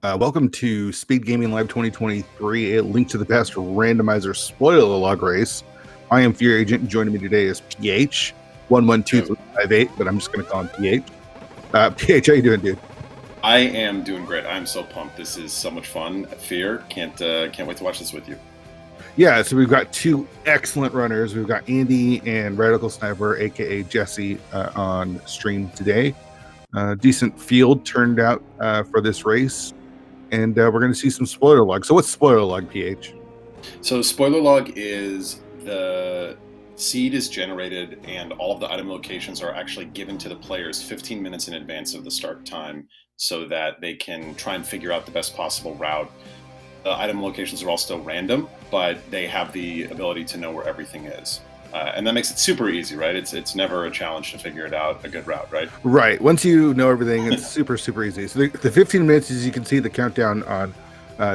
Welcome to Speedgaming Live 2023, a Link to the Past randomizer spoiler log race. I am Fear Agent, and joining me today is PH 112358, but I'm just going to call him PH. PH, how you doing, dude? I am doing great. I'm so pumped. This is so much fun. Fear, can't wait to watch this with you. Yeah, so we've got two excellent runners. We've got Andy and Radical Sniper, aka Jesse, on stream today. Decent field turned out for this race. And we're going to see some spoiler log. So what's spoiler log, PH? So spoiler log is the seed is generated and all of the item locations are actually given to the players 15 minutes in advance of the start time so that they can try and figure out the best possible route. The item locations are all still random, but they have the ability to know where everything is. And that makes it super easy, right? It's never a challenge to figure it out, a good route, right? Right. Once you know everything, it's super easy. So the 15 minutes, as you can see, the countdown on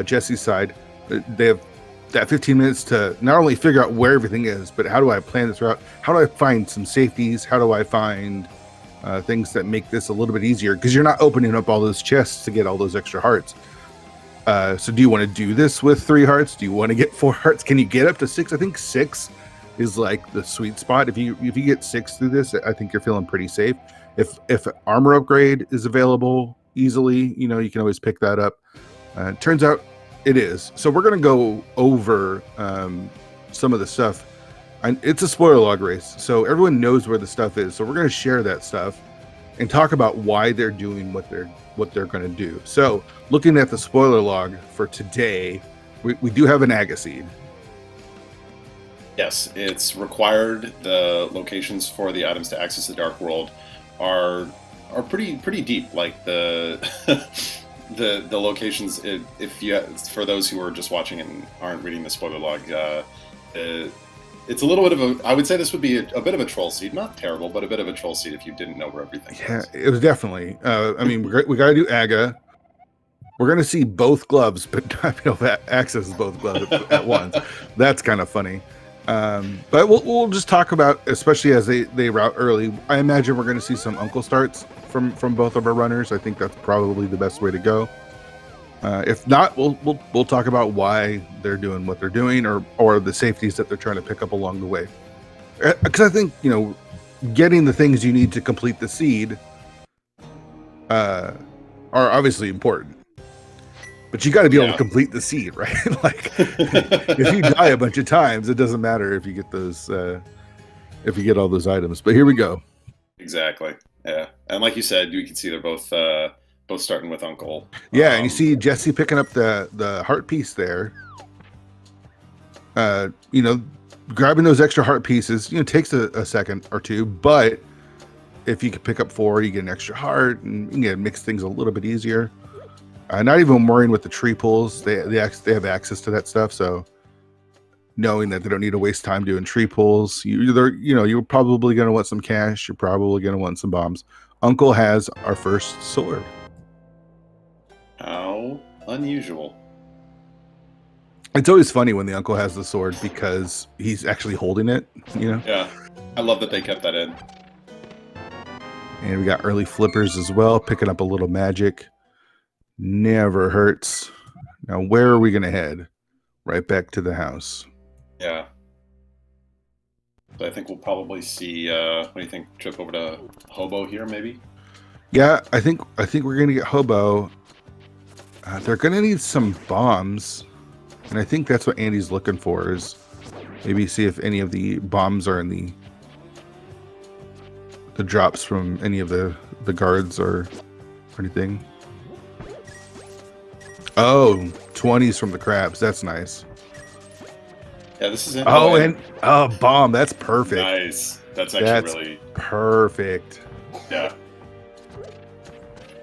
Jesse's side, they have that 15 minutes to not only figure out where everything is, but how do I plan this route? How do I find some safeties? How do I find things that make this a little bit easier? Because you're not opening up all those chests to get all those extra hearts. So do you want to do this with 3 hearts? Do you want to get 4 hearts? Can you get up to 6? I think 6 is like the sweet spot. If you get 6 through this, I think you're feeling pretty safe. If armor upgrade is available easily, you know, you can always pick that up. It turns out it is. So we're going to go over some of the stuff. It's a spoiler log race, so everyone knows where the stuff is. So we're going to share that stuff and talk about why they're doing what they're going to do. So looking at the spoiler log for today, we do have an Aga seed. Yes, it's required. The locations for the items to access the Dark World are pretty deep. Like the the locations. If you, for those who are just watching and aren't reading the spoiler log, it's a little bit of a. I would say this would be a bit of a troll seed. Not terrible, but a bit of a troll seed if you didn't know where everything was. Yeah, it was definitely. I mean, we got to do Aga. We're going to see both gloves, but not be able to access both gloves at once. That's kind of funny. But we'll just talk about, especially as they route early. I imagine we're going to see some uncle starts from both of our runners. I think that's probably the best way to go. If not, we'll talk about why they're doing what they're doing, or the safeties that they're trying to pick up along the way. Because I think, you know, getting the things you need to complete the seed are obviously important. But you got to be able to complete the seed, right? Like, if you die a bunch of times, it doesn't matter if you get those, if you get all those items. But here we go. Exactly. Yeah, and like you said, you can see they're both starting with Uncle. Yeah, and you see Jesse picking up the heart piece there. You know, grabbing those extra heart pieces, you know, takes a second or two, but if you can pick up 4, you get an extra heart, and you know, makes things a little bit easier. Not even worrying with the tree pulls. They have access to that stuff, so knowing that they don't need to waste time doing tree pulls. You're probably going to want some cash. You're probably going to want some bombs. Uncle has our first sword. How unusual. It's always funny when the uncle has the sword because he's actually holding it, you know? Yeah, I love that they kept that in. And we got early flippers as well, picking up a little magic. Never hurts. Now, where are we going to head? Right back to the house. Yeah. So I think we'll probably see, what do you think, trip over to Hobo here, maybe? Yeah, I think we're going to get Hobo. They're going to need some bombs. And I think that's what Andy's looking for, is maybe see if any of the bombs are in the drops from any of the guards or anything. Oh, 20s from the crabs. That's nice. Yeah, this is it. Bomb. That's perfect. Nice. That's actually really perfect. Yeah.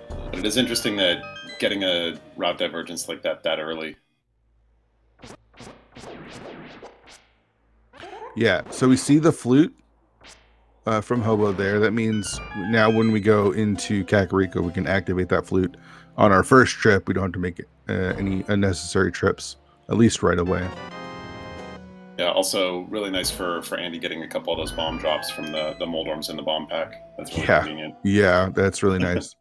But it is interesting that getting a route divergence like that early. Yeah, so we see the flute from Hobo there. That means now when we go into Kakariko, we can activate that flute on our first trip. We don't have to make any unnecessary trips, at least right away. Yeah, also really nice for Andy getting a couple of those bomb drops from the Moldorms in the bomb pack. That's really convenient. Yeah, that's really nice.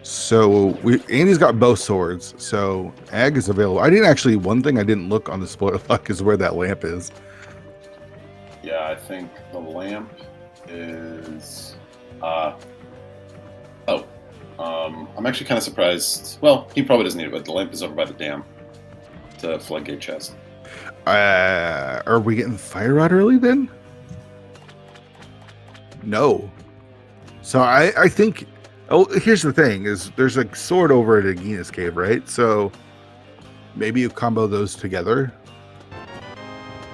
So Andy's got both swords, so ag is available. I didn't actually. One thing I didn't look on the spoiler log is where that lamp is. Yeah, I think the lamp is. I'm actually kind of surprised. Well, he probably doesn't need it, but the lamp is over by the dam. It's a floodgate chest. Are we getting fire rod early then? No. So I think. Oh, here's the thing: is there's a sword over at Agina's cave, right? So maybe you combo those together.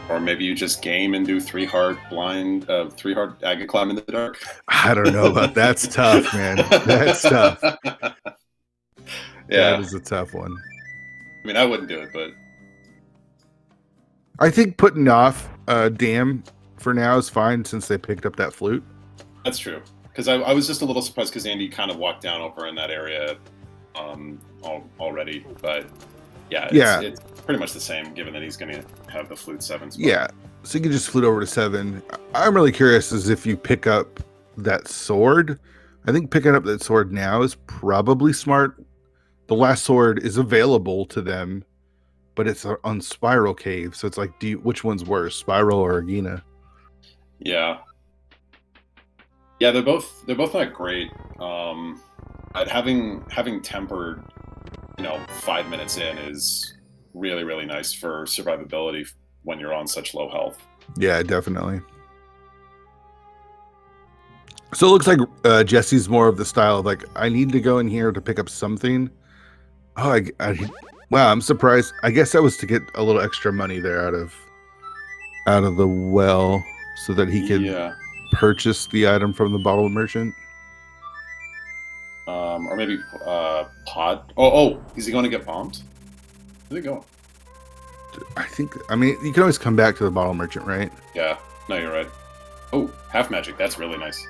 Or maybe you just game and do 3 hard Aga climb in the dark. I don't know about that's tough, man. That's tough. Yeah, that is a tough one. I mean, I wouldn't do it, but I think putting off dam for now is fine since they picked up that flute. that's true. Because I was just a little surprised because Andy kind of walked down over in that area already, but it's pretty much the same given that he's going to have the flute 7 spot. Yeah, so you can just flute over to 7. I'm really curious as if you pick up that sword. I think picking up that sword now is probably smart. The last sword is available to them, but it's on Spiral Cave, so it's like, which one's worse, Spiral or Agina? Yeah, they're both not great. Having tempered, 5 minutes in is really, really nice for survivability when you're on such low health. Yeah, definitely. So it looks like Jesse's more of the style of like, I need to go in here to pick up something. Oh, wow, I'm surprised. I guess that was to get a little extra money there out of the well so that he could purchase the item from the bottle merchant. Or maybe pod. Oh, is he going to get bombed? Where's he going? I mean, you can always come back to the bottle merchant, right? Yeah, no, you're right. Oh, half magic. That's really nice.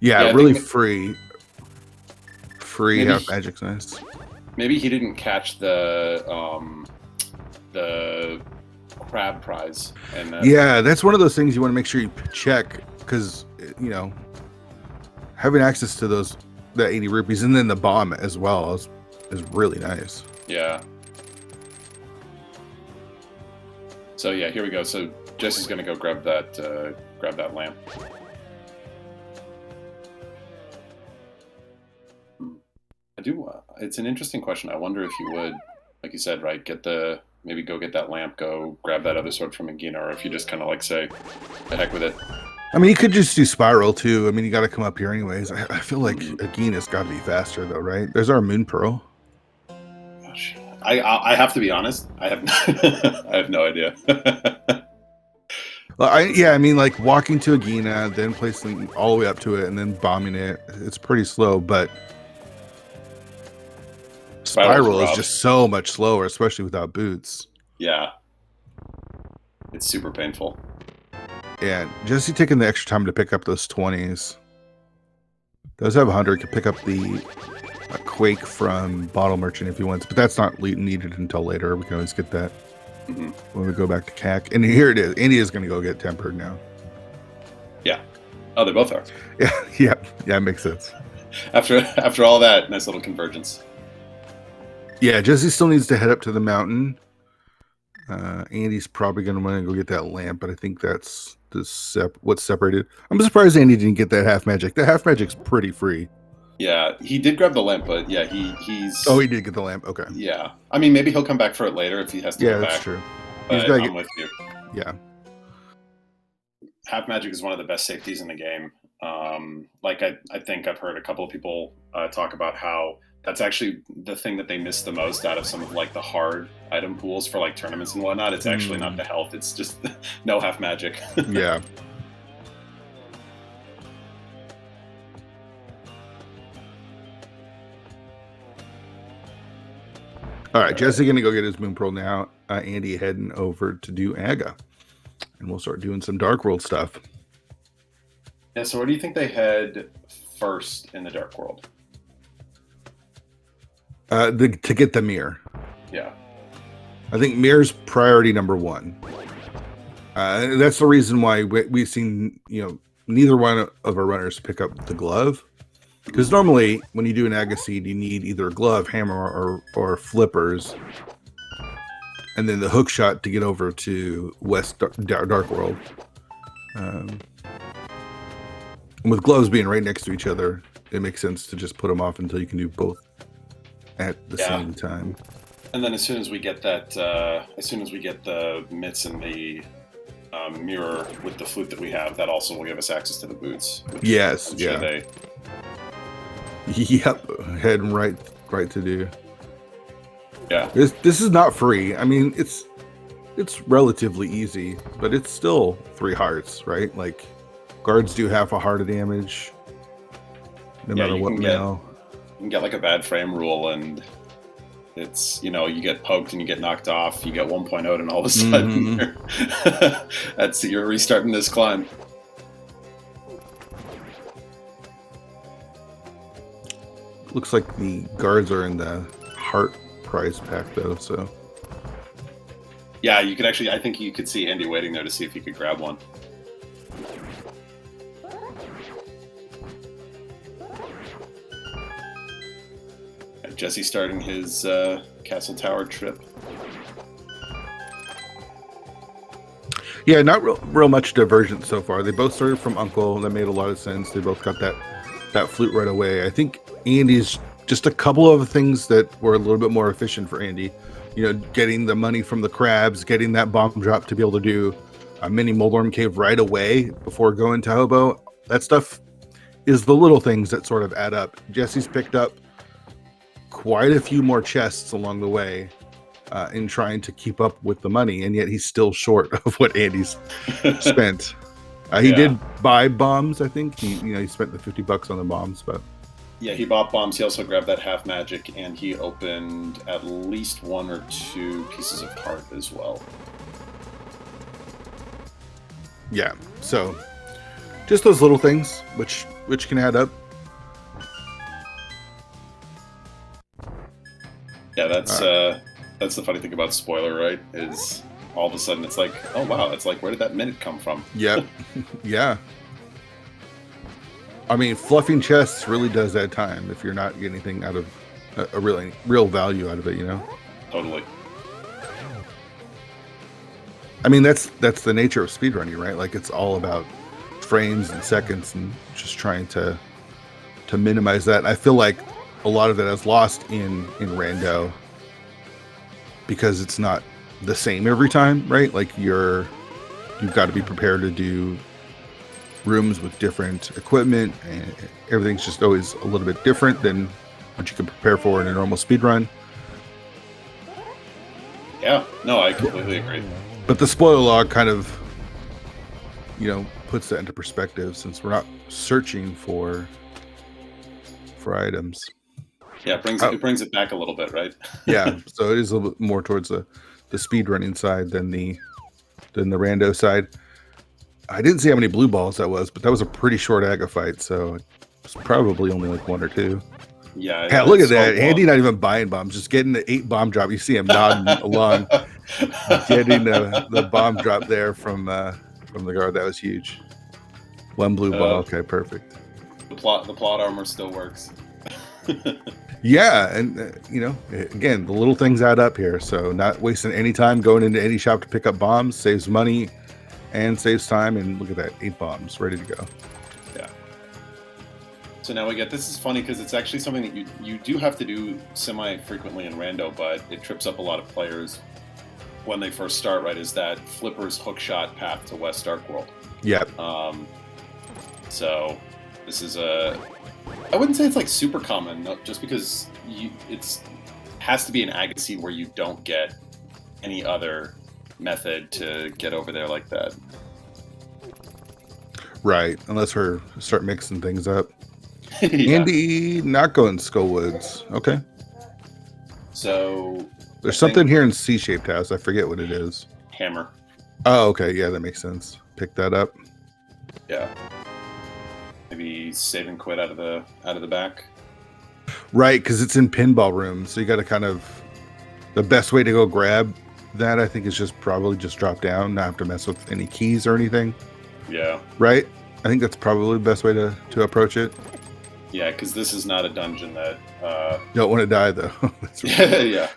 Yeah, really free half magic's nice. Maybe he didn't catch the crab prize. Yeah, that's one of those things you want to make sure you check because having access to the 80 rupees and then the bomb as well is really nice. Yeah. So yeah, here we go. So Jesse's gonna go grab that lamp. I do. It's an interesting question. I wonder if you would, like you said, right? Maybe go get that lamp, go grab that other sword from Agina, or if you just kind of like say, the heck with it. I mean, you could just do Spiral too. I mean, you got to come up here anyways. I feel like Agina's got to be faster though, right? There's our Moon Pearl. Gosh, I have to be honest. I have I have no idea. Well, I mean, like walking to Agina, then placing all the way up to it, and then bombing it. It's pretty slow, but Spiral is just so much slower, especially without boots. Yeah, it's super painful. And Jesse taking the extra time to pick up those 20s. Those have 100. Could pick up the Quake from Bottle Merchant if he wants, but that's not needed until later. We can always get that when we go back to CAC. And here it is. Andy is going to go get tempered now. Yeah. Oh, they both are. Yeah. It makes sense. After all that, nice little convergence. Yeah, Jesse still needs to head up to the mountain. Andy's probably going to want to go get that lamp, but I think that's what's separated. I'm surprised Andy didn't get that half magic. The half magic's pretty free. Yeah, he did grab the lamp, but yeah, he's... Oh, he did get the lamp. Okay. Yeah. I mean, maybe he'll come back for it later if he has to go back. Yeah, that's true. But I'm with you. Yeah. Half magic is one of the best safeties in the game. I think I've heard a couple of people talk about how that's actually the thing that they miss the most out of some of like the hard item pools for like tournaments and whatnot. It's actually not the health. It's just no half magic. Yeah. All right, Jesse gonna go get his Moon Pearl now. Andy heading over to do Aga, and we'll start doing some Dark World stuff. Yeah. So where do you think they head first in the Dark World? To get the mirror. Yeah. I think mirror's priority number 1. That's the reason why we've seen neither one of our runners pick up the glove. Because normally, when you do an Agassiz, you need either a glove, hammer, or flippers, and then the hook shot to get over to West Dark World. And with gloves being right next to each other, it makes sense to just put them off until you can do both at the same time. And then as soon as we get that, as soon as we get the mitts and the mirror with the flute that we have, that also will give us access to the boots. Yes, Yep, heading right to do. Yeah. This is not free. I mean, it's relatively easy, but it's still 3 hearts, right? Like, guards do half a heart of damage, no matter what now. You can get like a bad frame rule, and it's, you know, you get poked and you get knocked off, you get 1.0, and all of a sudden you're restarting this climb. Looks like the guards are in the heart prize pack though, so yeah, you could actually, I think you could see Andy waiting there to see if he could grab one. Jesse starting his Castle Tower trip. Yeah, not real much divergence so far. They both started from Uncle. That made a lot of sense. They both got that flute right away. I think Andy's just a couple of things that were a little bit more efficient for Andy. You know, getting the money from the crabs, getting that bomb drop to be able to do a mini Moldorm cave right away before going to Hobo. That stuff is the little things that sort of add up. Jesse's picked up quite a few more chests along the way in trying to keep up with the money, and yet he's still short of what Andy's spent. He did buy bombs, I think. He spent the $50 on the bombs, but yeah, he bought bombs. He also grabbed that half magic, and he opened at least 1 or 2 pieces of heart as well. Yeah, so just those little things which can add up. Yeah, that's the funny thing about spoiler, right? Is all of a sudden it's like, oh wow, it's like, where did that minute come from? Yep. Yeah. I mean, fluffing chests really does add time if you're not getting anything out of a really real value out of it, you know? Totally. I mean, that's the nature of speedrunning, right? Like, it's all about frames and seconds and just trying to minimize that. I feel like a lot of it is lost in Rando because it's not the same every time, right? Like, you've got to be prepared to do rooms with different equipment, and everything's just always a little bit different than what you can prepare for in a normal speed run. Yeah, no, I completely agree. But the spoiler log kind of, puts that into perspective, since we're not searching for items. Yeah, it brings it back a little bit, right? Yeah, so it is a little bit more towards the speed running side than the rando side. I didn't see how many blue balls that was, but that was a pretty short Aga fight, so it's probably only like 1 or 2. Yeah, look at that. Andy not even buying bombs, just getting the 8 bomb drop. You see him nodding along, getting the bomb drop there from the guard. That was huge. 1 blue ball. Okay, perfect. The plot armor still works. Yeah, and again, the little things add up here. So not wasting any time going into any shop to pick up bombs saves money and saves time. And look at that, 8 bombs ready to go. Yeah. So now this is funny because it's actually something that you do have to do semi-frequently in Rando, but it trips up a lot of players when they first start, right, is that Flipper's hookshot path to West Dark World. Yeah. So this is I wouldn't say it's like super common, no, just because it has to be an Agassiz where you don't get any other method to get over there like that. Right, unless we start mixing things up. Yeah. Andy not going Skullwoods. Okay. So there's something here in C-shaped house. I forget what it is. Hammer. Oh, okay. Yeah, that makes sense. Pick that up. Yeah. Maybe save and quit out of the back. Right, because it's in pinball room, so you got to kind of, the best way to go grab that, I think, is probably just drop down, not have to mess with any keys or anything. Yeah. Right? I think that's probably the best way to approach it. Yeah, because this is not a dungeon that. Don't want to die though. That's right. Yeah.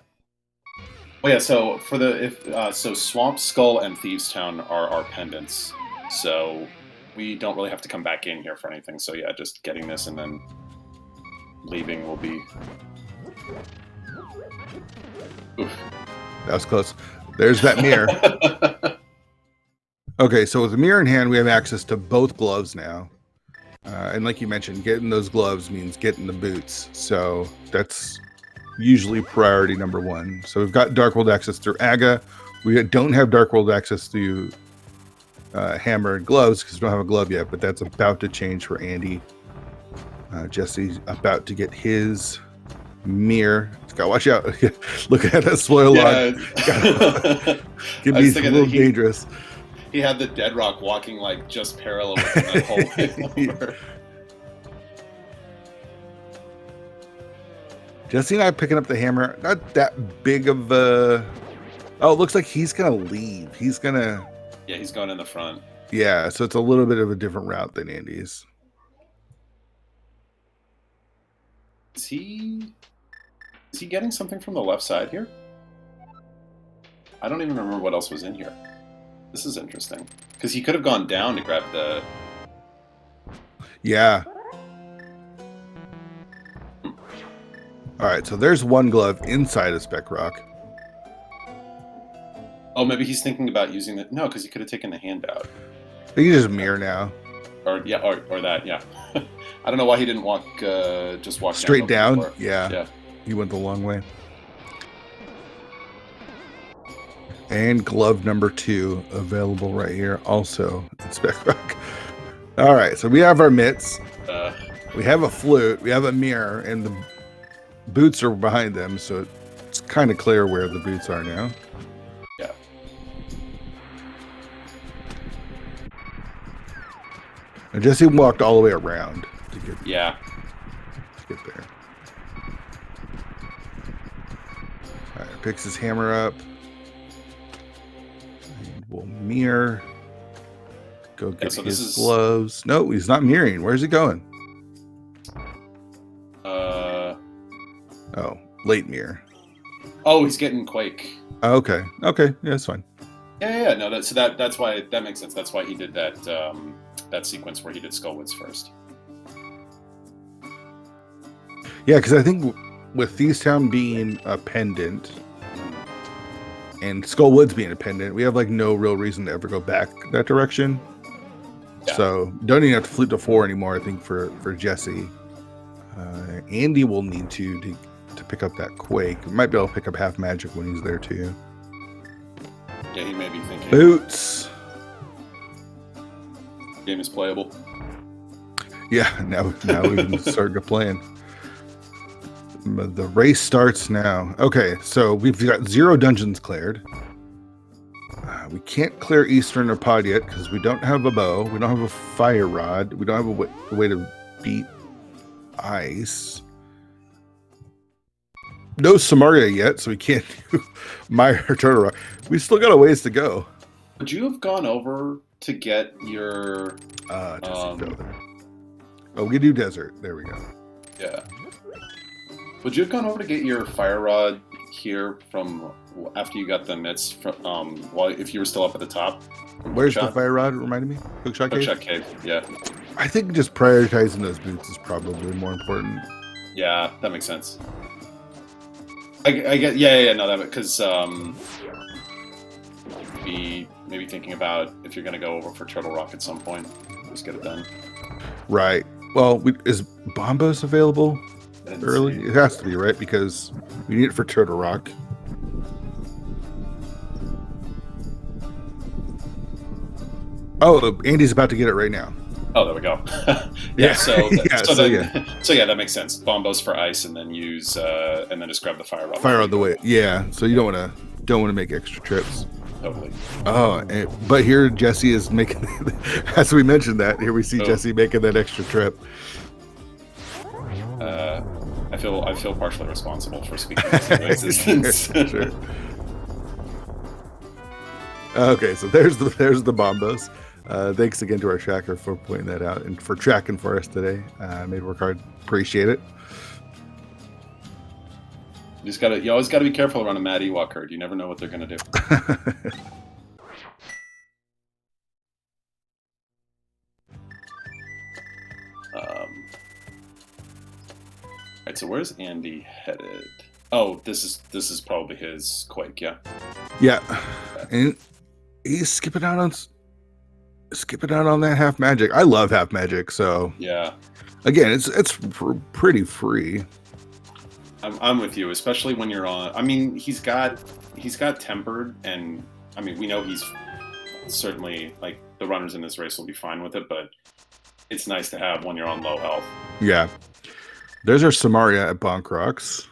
Oh yeah. So for the so Swamp Skull and Thieves Town are our pendants. So we don't really have to come back in here for anything. So yeah, just getting this and then leaving will be. Oof. That was close. There's that mirror. Okay, so with the mirror in hand, we have access to both gloves now. And like you mentioned, getting those gloves means getting the boots. So that's usually priority number one. So we've got Dark World access through Aga. We don't have Dark World access through Hammer and gloves because we don't have a glove yet, but that's about to change for Andy. Jesse's about to get his mirror. He's got to watch out. Look at that spoiler log. Can be a little dangerous. He had the Dead Rock walking like just parallel with that whole thing over. Jesse and I picking up the hammer. Not that big of a. Oh, it looks like he's gonna leave. He's gonna. Yeah, he's going in the front. Yeah, so it's a little bit of a different route than Andy's. Is he getting something from the left side here? I don't even remember what else was in here. This is interesting. Because he could have gone down to grab the... Yeah. Alright, so there's one glove inside of Spec Rock. Oh, maybe he's thinking about using the... No, because he could have taken the hand out. He can just mirror now. Or that, yeah. I don't know why he didn't just walk straight down. Yeah. Yeah. He went the long way. And glove number 2 available right here, also in Spec Rock. All right, so we have our mitts. We have a flute. We have a mirror, and the boots are behind them, so it's kind of clear where the boots are now. Yeah. And Jesse walked all the way around to get. Yeah. To get there. All right, picks his hammer up. We'll mirror. Go get his gloves. No, he's not mirroring. Where's he going? Oh, late mirror. Oh, he's getting Quake. Okay. Okay. Yeah, that's fine. Yeah. No, that's why that makes sense. That's why he did that that sequence where he did Skullwoods first. Yeah, because I think with Thieves Town being a pendant and Skullwoods being a pendant, we have like no real reason to ever go back that direction. Yeah. So don't even have to flute to 4 anymore. I think for Jesse, Andy will need to pick up that Quake. Might be able to pick up half magic when he's there too. Yeah, he may be thinking boots. Game is playable. Yeah, now we can start playing. The race starts now. Okay, so we've got 0 dungeons cleared. We can't clear Eastern or Pod yet because we don't have a bow. We don't have a fire rod. We don't have a way to beat ice. No Samaria yet, so we can't do Mire or Turtle Rock. We still got a ways to go. Would you have gone over to get your... Oh, we can do desert. There we go. Yeah. Would you have gone over to get your fire rod here from after you got the mitts from if you were still up at the top? Where's the fire rod? Reminded me. Hookshot Cave. Hookshot Cave. Yeah. I think just prioritizing those boots is probably more important. Yeah, that makes sense. I get. Yeah. No, that because maybe thinking about if you're going to go over for Turtle Rock at some point, just get it done. Right. Well, is Bombos available early? It has to be, right? Because we need it for Turtle Rock. Oh, Andy's about to get it right now. Oh, there we go. Yeah. So that makes sense. Bombos for ice, and then use and then just grab the fire rod. Fire on the way. Yeah. So you don't want to make extra trips. Totally. Oh, but here Jesse is making, as we mentioned that, here we see Jesse making that extra trip. I feel partially responsible for speaking into existence. Sure. Okay, so there's the Bombos. Thanks again to our tracker for pointing that out and for tracking for us today. Made work hard. Appreciate it. You always gotta be careful around a mad Ewok herd. You never know what they're gonna do. Alright, so where's Andy headed? Oh, this is probably his Quake, yeah. Yeah, and he's skipping out on that half magic. I love half magic, so yeah. Again, it's pretty free. I'm with you, especially when you're on. I mean, he's got tempered, and I mean, we know he's certainly like the runners in this race will be fine with it, but it's nice to have when you're on low health. Yeah, there's our Samaria at Bonk Rocks.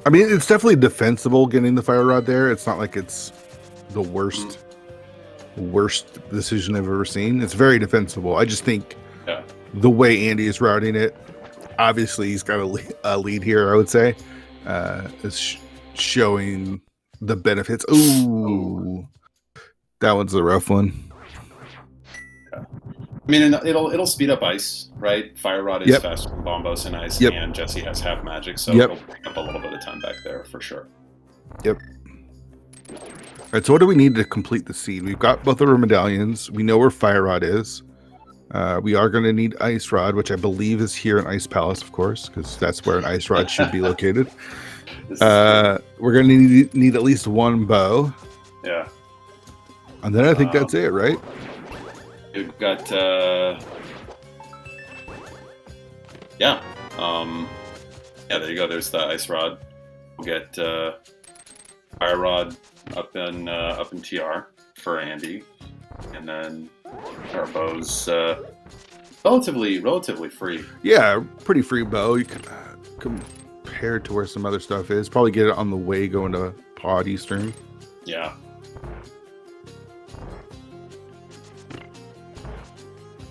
I mean, it's definitely defensible getting the fire rod there. It's not like it's the worst decision I've ever seen. It's very defensible. I just think the way Andy is routing it, obviously he's got a lead here, I would say, is showing the benefits. Ooh, that one's a rough one. I mean, it'll speed up ice, right? Fire Rod is faster than Bombos in ice, and Jesse has half magic, so it'll pick up a little bit of time back there for sure. Yep. All right, so what do we need to complete the seed? We've got both of our medallions. We know where Fire Rod is. We are going to need Ice Rod, which I believe is here in Ice Palace, of course, because that's where an Ice Rod should be located. We're going to need at least one bow. Yeah. And then I think that's it, right? We've got, yeah, there you go. There's the Ice Rod. We'll get Fire Rod up in TR for Andy, and then our bow's relatively free. Yeah, pretty free bow. You can compare to where some other stuff is. Probably get it on the way going to Pod Eastern. Yeah.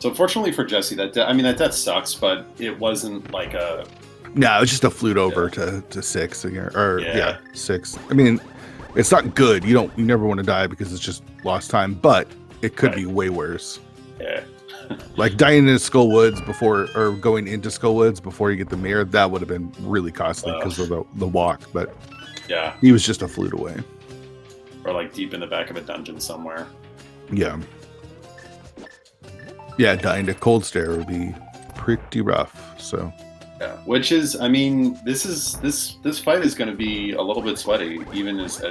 So unfortunately for Jesse, that sucks, but it wasn't like a. No, it's just a flute over to 6 or 6. I mean, it's not good. You never want to die because it's just lost time, but it could be way worse. Yeah. Like dying in Skull Woods or going into Skull Woods before you get the mirror, that would have been really costly because of the walk. But yeah, he was just a flute away. Or like deep in the back of a dungeon somewhere. Yeah. Yeah, dying to Cold Stare would be pretty rough. So. Yeah, which is, I mean, this fight is going to be a little bit sweaty, even as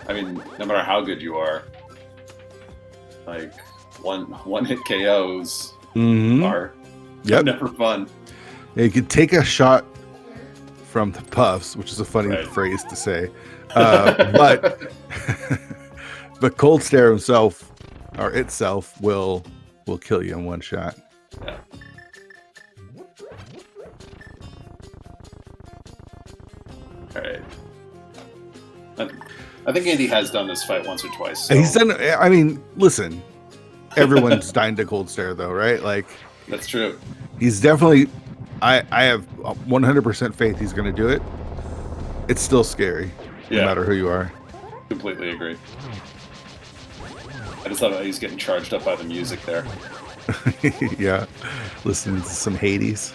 I mean, no matter how good you are, like one hit KOs are never fun. Yeah, you could take a shot from the puffs, which is a funny phrase to say, but Cold Stare himself or itself will kill you in one shot. Yeah. All right. I think Andy has done this fight once or twice. So. He's done. I mean, listen, everyone's dying to Cold Stare, though, right? Like, that's true. He's definitely. I have 100% faith he's going to do it. It's still scary, no matter who you are. Completely agree. I just thought he's getting charged up by the music there. Yeah, listening to some Hades.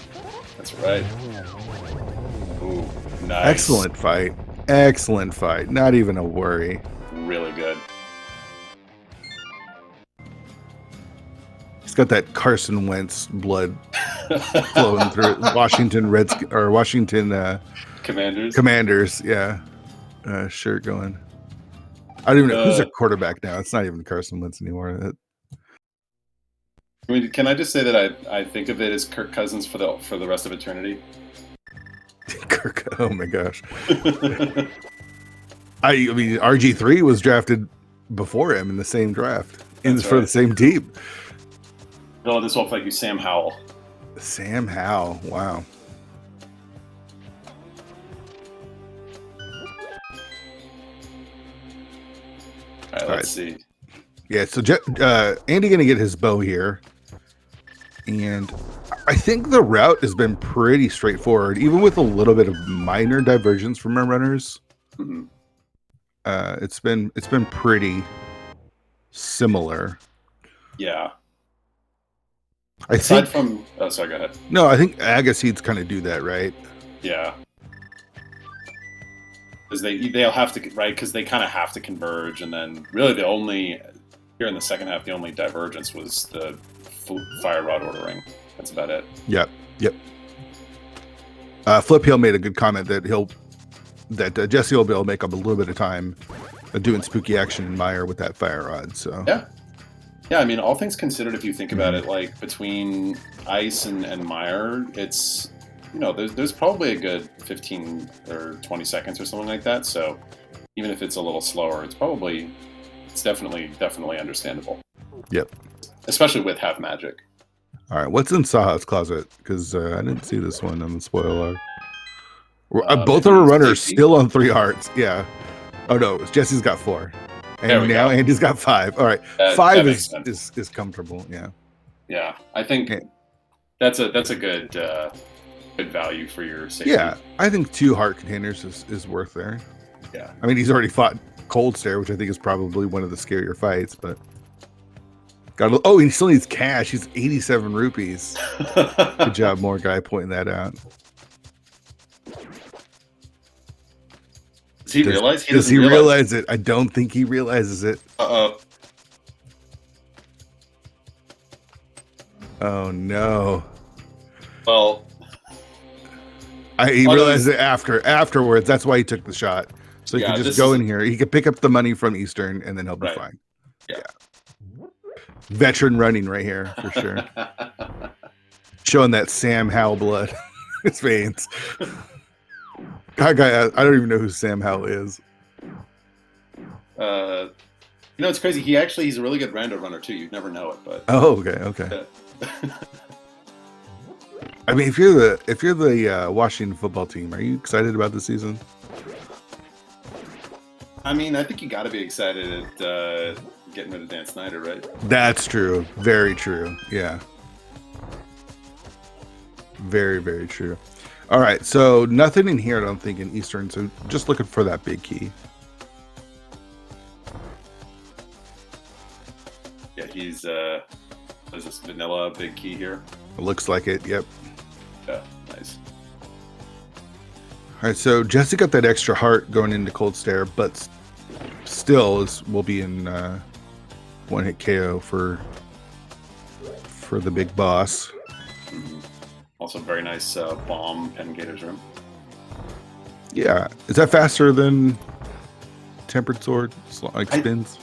That's right. Ooh, nice. Excellent fight. Not even a worry. Really good. He's got that Carson Wentz blood flowing through it. Washington Commanders. Yeah, shirt going. I don't even know who's a quarterback now. It's not even Carson Wentz anymore. I mean, can I just say that I think of it as Kirk Cousins for the rest of eternity? Kirk, oh my gosh. I mean, RG3 was drafted before him in the same draft, for the same team. Oh, this will thank you, Sam Howell. Sam Howell, wow. All right, let's see. Yeah, so Andy gonna get his bow here, and I think the route has been pretty straightforward, even with a little bit of minor divergence from our runners. Mm-hmm. It's been pretty similar. Yeah. I Aside think from, oh, sorry, go ahead. no, I think agassids kind of do that, right? Yeah. Because they'll have to, right? Because they kind of have to converge, and then really the only here in the second half, the only divergence was the fire rod ordering. That's about it. Yep. Flip Hill made a good comment that Jesse will be able to make up a little bit of time doing spooky action in Meyer with that fire rod. So yeah. I mean, all things considered, if you think about it, like between Ice and Meyer, it's there's probably a good 15 or 20 seconds or something like that. So even if it's a little slower, it's definitely understandable. Yep. Especially with half magic. All right, what's in Saha's closet? Because I didn't see this one on the spoiler log. Both of our runners still on 3 hearts. Yeah. Oh no, Jesse's got 4, and now Andy's got 5. All right, 5 is comfortable. Yeah. Yeah, I think that's a good value for your safety. Yeah, I think 2 heart containers is worth there. Yeah. I mean, he's already fought Cold Stare, which I think is probably one of the scarier fights, but. He still needs cash. He's 87 rupees. Good job, more guy pointing that out. Does he realize? Does he realize it? I don't think he realizes it. Uh-oh. Oh, no. Well. He realized it afterwards. That's why he took the shot. So he could just go in here. He could pick up the money from Eastern, and then he'll be fine. Yeah. Veteran running right here for sure. Showing that Sam Howell blood in his veins. I don't even know who Sam Howell is. It's crazy. He's a really good rando runner too. You'd never know it, but okay. I mean, if you're the Washington football team, are you excited about the season? I mean, I think you got to be excited at getting rid of Dan Snyder, right? That's true. Very true. Yeah. Very, very true. All right. So nothing in here, I don't think, in Eastern. So just looking for that big key. Yeah, he's is this vanilla big key here? It looks like it. Yep. Yeah, nice. All right. So Jesse got that extra heart going into Cold Stare, but still will be in 1-hit KO for the big boss. Also, very nice bomb Pen Gator's room. Yeah, is that faster than Tempered Sword? Like spins?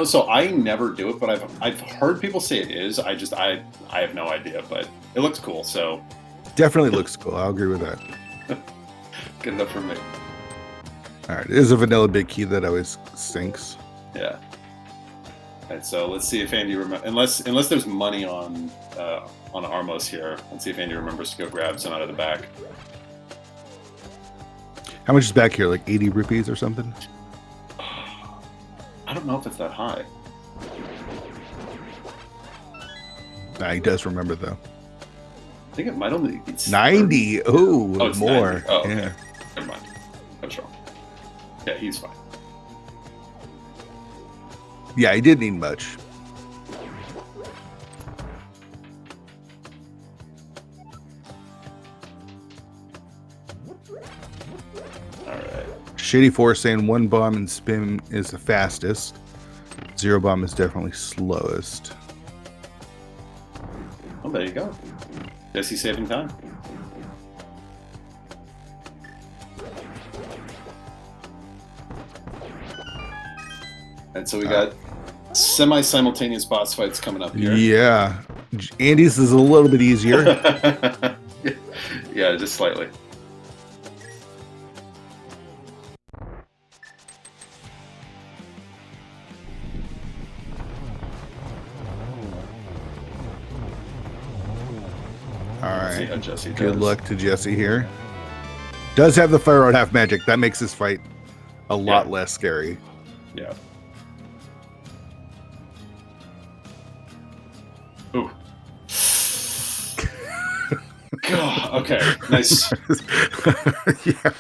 So I never do it, but I've heard people say it is. I have no idea, but it looks cool. So definitely looks cool. I'll agree with that. Good enough for me. All right, it is a vanilla big key that always sinks. Yeah. All right, so let's see if Andy unless there's money on Armos here. Let's see if Andy remembers to go grab some out of the back. How much is back here? Like 80 rupees or something? I don't know if it's that high. Nah, he does remember though. I think it might only be 90. Oh, it's more. 90. Oh, okay. Yeah. Never mind. I was wrong. Yeah, he's fine. Yeah, he didn't need much. All right. Shady Force saying 1 bomb and spin is the fastest. 0 bomb is definitely slowest. Well, there you go. Jesse saving time. And so we got semi-simultaneous boss fights coming up here. Yeah. Andy's is a little bit easier. Yeah, just slightly. All right. Good luck to Jesse here. Does have the fire rod half magic. That makes this fight a lot less scary. Yeah. Ooh. God, okay, nice. Yeah.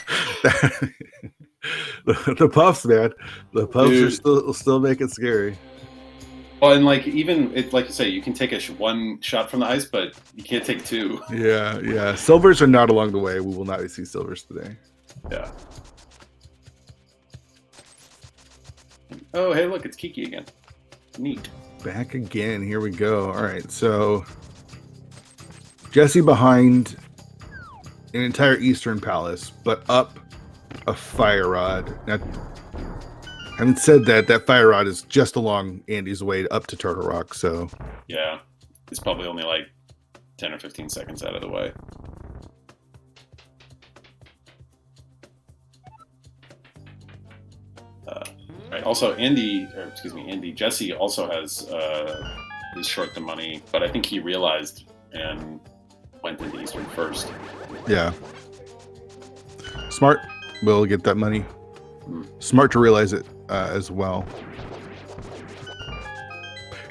The puffs, man. The puffs Dude. are still make it scary. Well, and like even like you say, you can take one shot from the ice, but you can't take two. Yeah. Silvers are not along the way. We will not see silvers today. Yeah. Oh, hey, look, it's Kiki again. Neat. Back again. Here we go. All right, so Jesse behind an entire Eastern Palace, but up a fire rod. Now, having said that, that fire rod is just along Andy's way up to Turtle Rock, so yeah, it's probably only like 10 or 15 seconds out of the way. Right. Also, Jesse also has is short the money, but I think he realized and went into Eastern first. Yeah. Smart. Will get that money. Smart to realize it as well.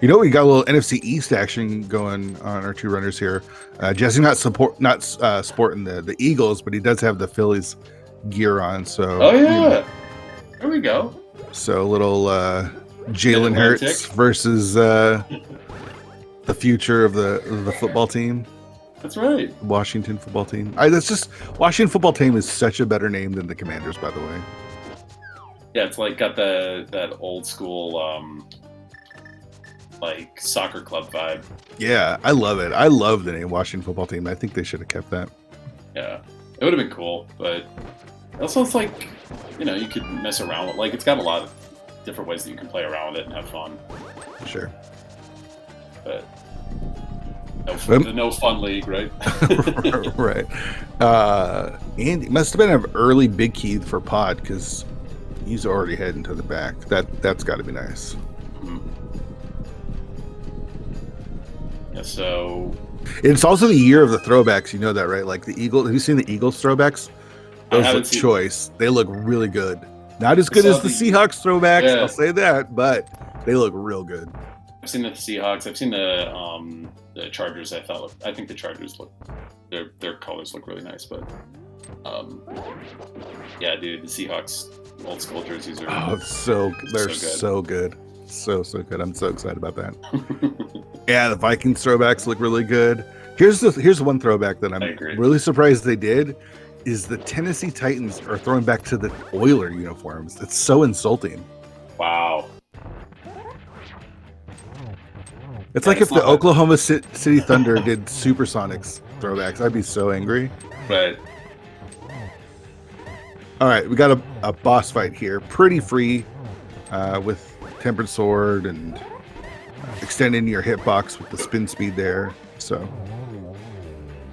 You know, we got a little NFC East action going on our two runners here. Jesse not sporting the Eagles, but he does have the Phillies gear on. So There we go. So a little Jalen Hurts versus the future of the football team. That's right. Washington football team. Washington football team is such a better name than the Commanders, by the way. Yeah, it's like got that old school like soccer club vibe. Yeah, I love it. I love the name Washington football team. I think they should have kept that. Yeah, it would have been cool, but also it's like, you know, you could mess around with, like, it's got a lot of different ways that you can play around with it and have fun. Sure. But no fun league, right? Right. Andy must have been an early big key for Pod because he's already heading to the back. That's got to be nice. Yeah, so it's also the year of the throwbacks. You know that, right? Like the Eagles. Have you seen the Eagles throwbacks? Those look choice. They look really good. Not as good as the Seahawks throwbacks. Yeah. I'll say that, but they look real good. I've seen the Seahawks. I've seen the Chargers. I think the Chargers look, their colors look really nice. But yeah, dude, the Seahawks old school jerseys are so good. So good. I'm so excited about that. Yeah, the Vikings throwbacks look really good. Here's one throwback that I'm really surprised they did. Is the Tennessee Titans are throwing back to the Oiler uniforms. That's so insulting. Wow. It's like if the Oklahoma City Thunder did Supersonics throwbacks. I'd be so angry. Right. All right, we got a boss fight here. Pretty free with Tempered Sword and extending your hitbox with the spin speed there. So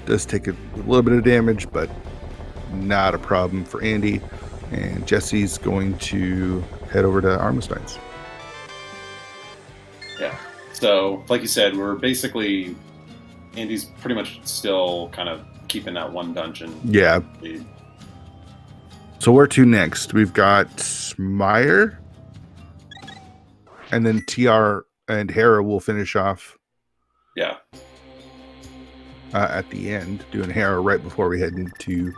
does take a little bit of damage, but not a problem for Andy. And Jesse's going to head over to Armistine's. Yeah. So, like you said, we're basically, Andy's pretty much still kind of keeping that one dungeon. Yeah. Lead. So where to next? We've got Meyer, and then TR and Hera will finish off. Yeah. At the end, doing Hera right before we head into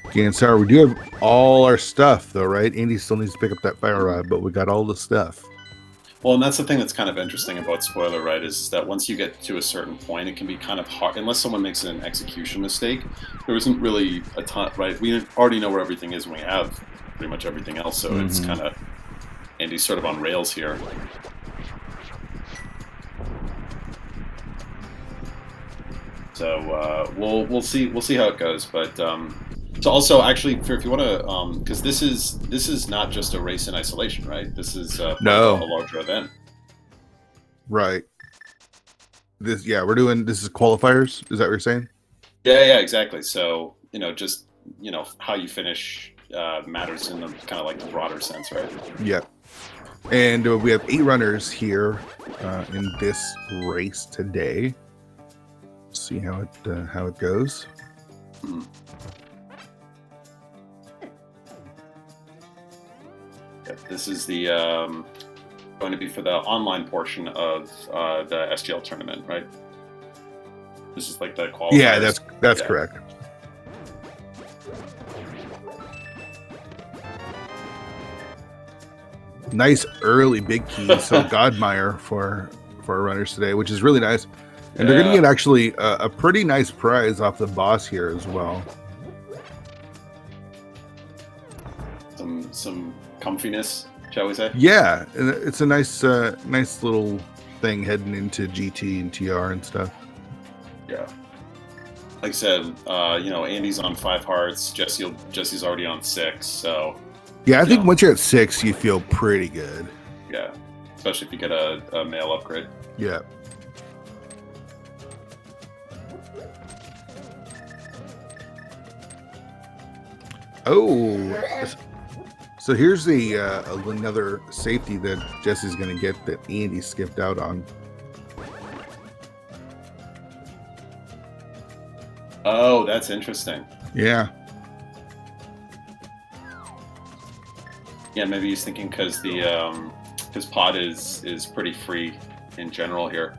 Gansar. We do have all our stuff, though, right? Andy still needs to pick up that fire rod, but we got all the stuff. Well, and that's the thing that's kind of interesting about Spoiler, right, is that once you get to a certain point, it can be kind of hard, unless someone makes an execution mistake, there isn't really a ton, right? We already know where everything is and we have pretty much everything else, so it's kind of, Andy's sort of on rails here. So we'll see how it goes, but so also actually, if you want to, because this is not just a race in isolation, right? This is a larger event, right? This is qualifiers. Is that what you're saying? Yeah, exactly. So just how you finish matters in the kind of like the broader sense, right? Yeah. And we have 8 runners here in this race today. See how it goes. This is the going to be for the online portion of the SGL tournament, right? This is like the qualifiers. Yeah, that's correct. nice early big keys. So Godmire for our runners today, which is really nice. And they're going to get actually a pretty nice prize off the boss here as well. Some comfiness, shall we say? Yeah, it's a nice nice little thing heading into GT and TR and stuff. Yeah. Like I said, you know, Andy's on 5 hearts. Jesse's already on 6. So yeah, I think once you're at 6, you feel pretty good. Yeah, especially if you get a male upgrade. Yeah. Oh, so here's the another safety that Jesse's going to get that Andy skipped out on. Oh, that's interesting. Yeah. Yeah, maybe he's thinking because the his pod is pretty free in general here.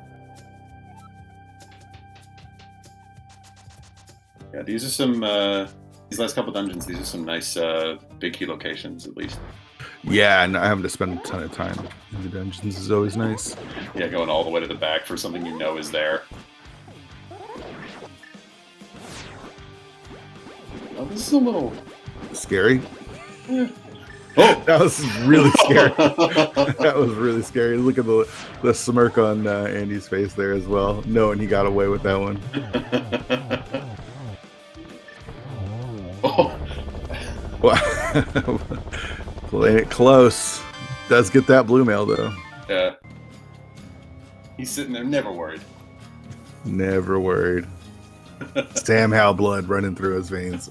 Yeah, these are some these last couple dungeons. These are some nice big key locations, at least. Yeah, and having to spend a ton of time in the dungeons is always nice. Yeah, going all the way to the back for something you know is there. Oh, this is a little scary. Yeah. Oh, that was really scary. That was really scary. Look at the smirk on Andy's face there as well, knowing he got away with that one. Oh. Wow. Playing it close. Does get that blue mail though. Yeah. He's sitting there, never worried. Never worried. Sam Howell blood running through his veins.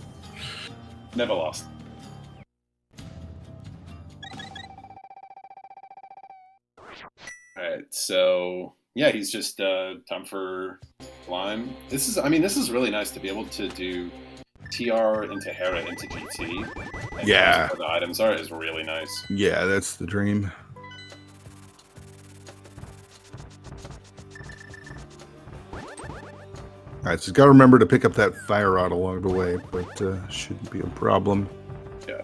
Never lost. Alright, so yeah, he's just time for Lime. This is really nice to be able to do TR into Hera into GT. And yeah. the items are is really nice. Yeah, that's the dream. Alright, so got to remember to pick up that fire rod along the way, but shouldn't be a problem. Yeah.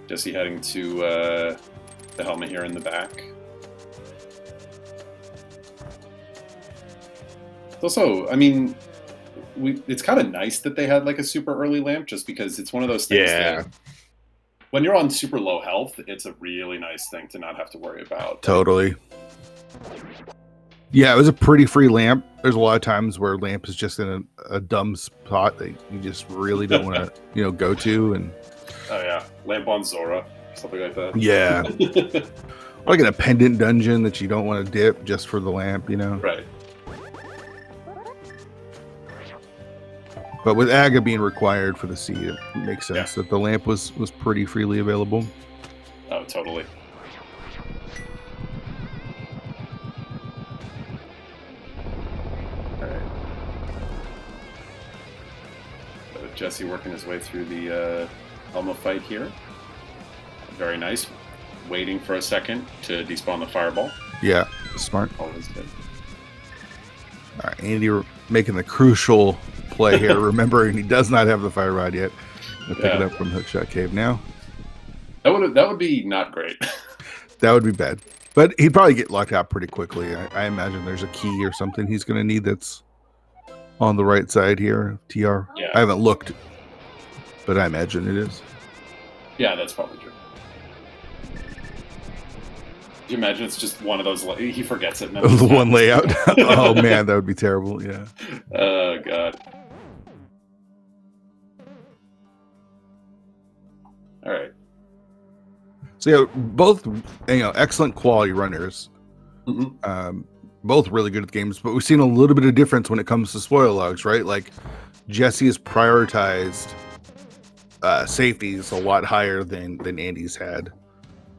Jesse heading to the helmet here in the back. Also, I mean, it's kind of nice that they had like a super early lamp, just because it's one of those things that when you're on super low health, it's a really nice thing to not have to worry about. Totally. Yeah, it was a pretty free lamp. There's a lot of times where lamp is just in a dumb spot that you just really don't want to, go to. And oh yeah, lamp on Zora, something like that. Yeah, like in a pendant dungeon that you don't want to dip just for the lamp, Right. But with Aga being required for the seed, it makes sense that the lamp was pretty freely available. Oh, totally. Jesse working his way through the Elma fight here. Very nice. Waiting for a second to despawn the fireball. Yeah, smart. Always good. All right, Andy making the crucial play here, remembering he does not have the fire rod yet. I'll pick it up from Hookshot Cave now. That would be not great. That would be bad. But he'd probably get locked out pretty quickly. I imagine there's a key or something he's going to need that's on the right side here, TR. Yeah. I haven't looked, but I imagine it is. Yeah, that's probably true. You imagine it's just one of those, he forgets it. The one layout. Oh man, that would be terrible. Yeah. Oh god. All right. So yeah, both excellent quality runners. Mm-hmm. Both really good at games, but we've seen a little bit of difference when it comes to spoiler logs, right? Like Jesse has prioritized safeties a lot higher than Andy's had,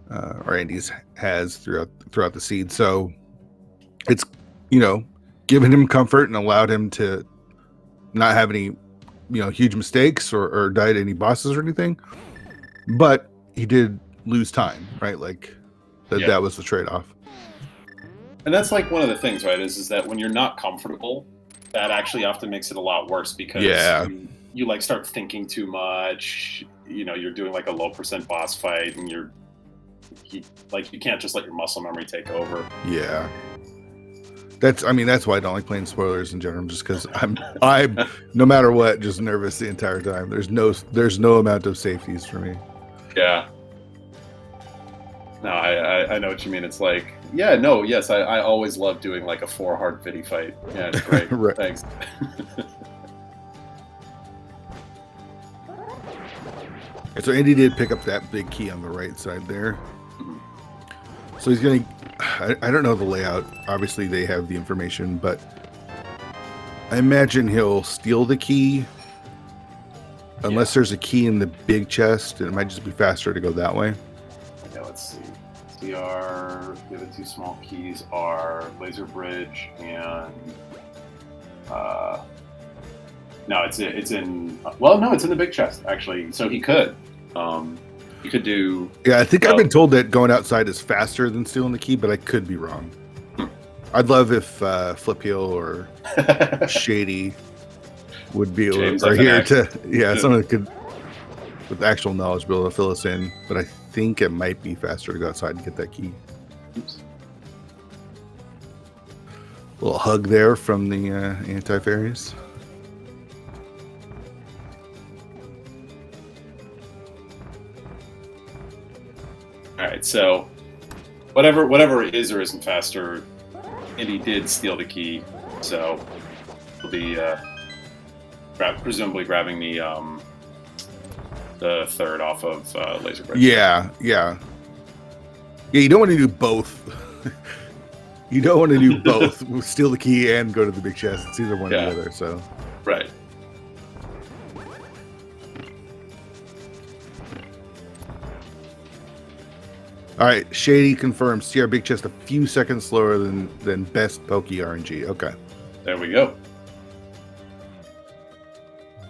or Andy's has throughout the seed. So it's given him comfort and allowed him to not have any huge mistakes or die to any bosses or anything. But he did lose time, right? Like that was the trade-off. And that's like one of the things, right? Is that when you're not comfortable, that actually often makes it a lot worse because you like start thinking too much. you're doing like a low % boss fight, and you can't just let your muscle memory take over. Yeah. That's why I don't like playing spoilers in general, just because I'm no matter what, just nervous the entire time. There's no amount of safeties for me. Yeah. No, I know what you mean. It's like, yes, I always love doing like a 4 hard pity fight. Yeah, it's great. Right. Thanks. So Andy did pick up that big key on the right side there. So he's gonna. I don't know the layout. Obviously, they have the information, but I imagine he'll steal the key. Unless there's a key in the big chest, it might just be faster to go that way. Yeah, let's see. The other 2 small keys are Laser Bridge and no, it's in the big chest actually. So he could do. Yeah, I think I've been told that going outside is faster than stealing the key, but I could be wrong. I'd love if Flip Heel or Shady would be are here to someone that could with actual knowledge be able to fill us in, but I think it might be faster to go outside and get that key. Oops. A little hug there from the anti-fairies. All right, so whatever it is or isn't faster, Indy did steal the key, so he'll be presumably grabbing the third off of Laser Bridge. Yeah. You don't want to do both. You don't want to do both. Steal the key and go to the big chest. It's either one or the other. So right. All right, Shady confirms CR big chest a few seconds slower than best pokey RNG. Okay. There we go.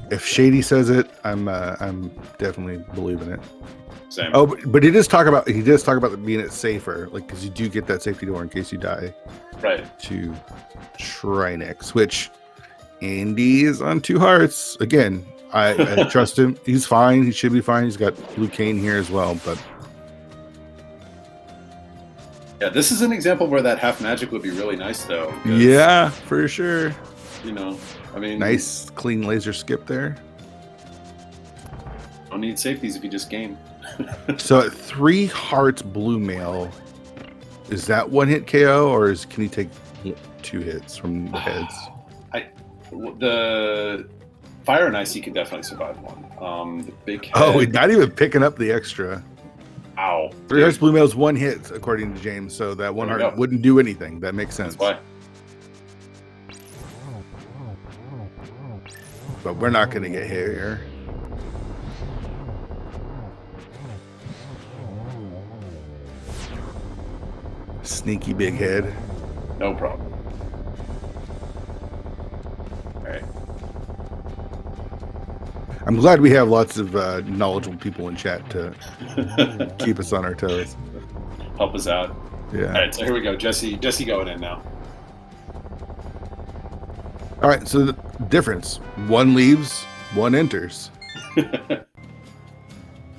If Shady says it, I'm definitely believing it. Same. Oh, but he does talk about being it safer, like because you do get that safety door in case you die. Right. To Trinex, which Andy is on 2 hearts again. I trust him. He's fine. He should be fine. He's got Blue Cane here as well, but. Yeah, this is an example where that half magic would be really nice, though. Yeah, for sure. I mean, nice clean laser skip there. Don't need safeties if you just game. So at 3 hearts blue mail, is that 1-hit KO or can he take 2 hits from the heads? The Fire and Icy can definitely survive one. The big head, oh, not even picking up the extra. Ow. 3 hearts blue mail is 1 hit according to James, so that 1 heart wouldn't do anything. That makes sense. That's why. But we're not going to get hit here. Sneaky big head. No problem. All right. I'm glad we have lots of knowledgeable people in chat to keep us on our toes. Help us out. Yeah. All right, so here we go. Jesse going in now. All right, so the difference. 1 leaves, 1 enters.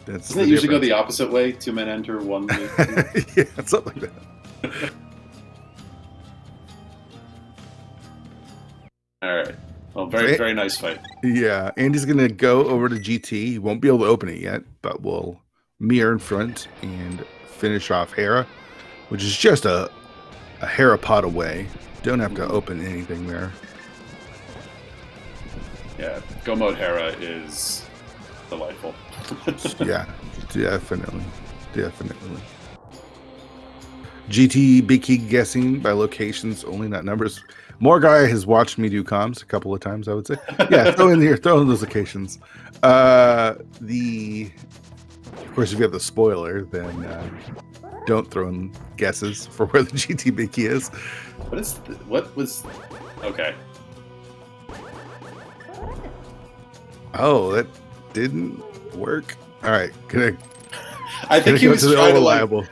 Doesn't it usually go the opposite way? 2 men enter, 1 leave? Yeah, something like that. All right. Well, very nice fight. Yeah, Andy's going to go over to GT. He won't be able to open it yet, but we'll mirror in front and finish off Hera, which is just a Hera pot away. Don't have to open anything there. Yeah, Go Mode Hera is delightful. Yeah, definitely. GT big key guessing by locations only, not numbers. More guy has watched me do comms a couple of times, I would say. Yeah, throw in those locations. Of course, if you have the spoiler, then don't throw in guesses for where the GT big key is. Okay. Oh, that didn't work. All right, I think he was trying to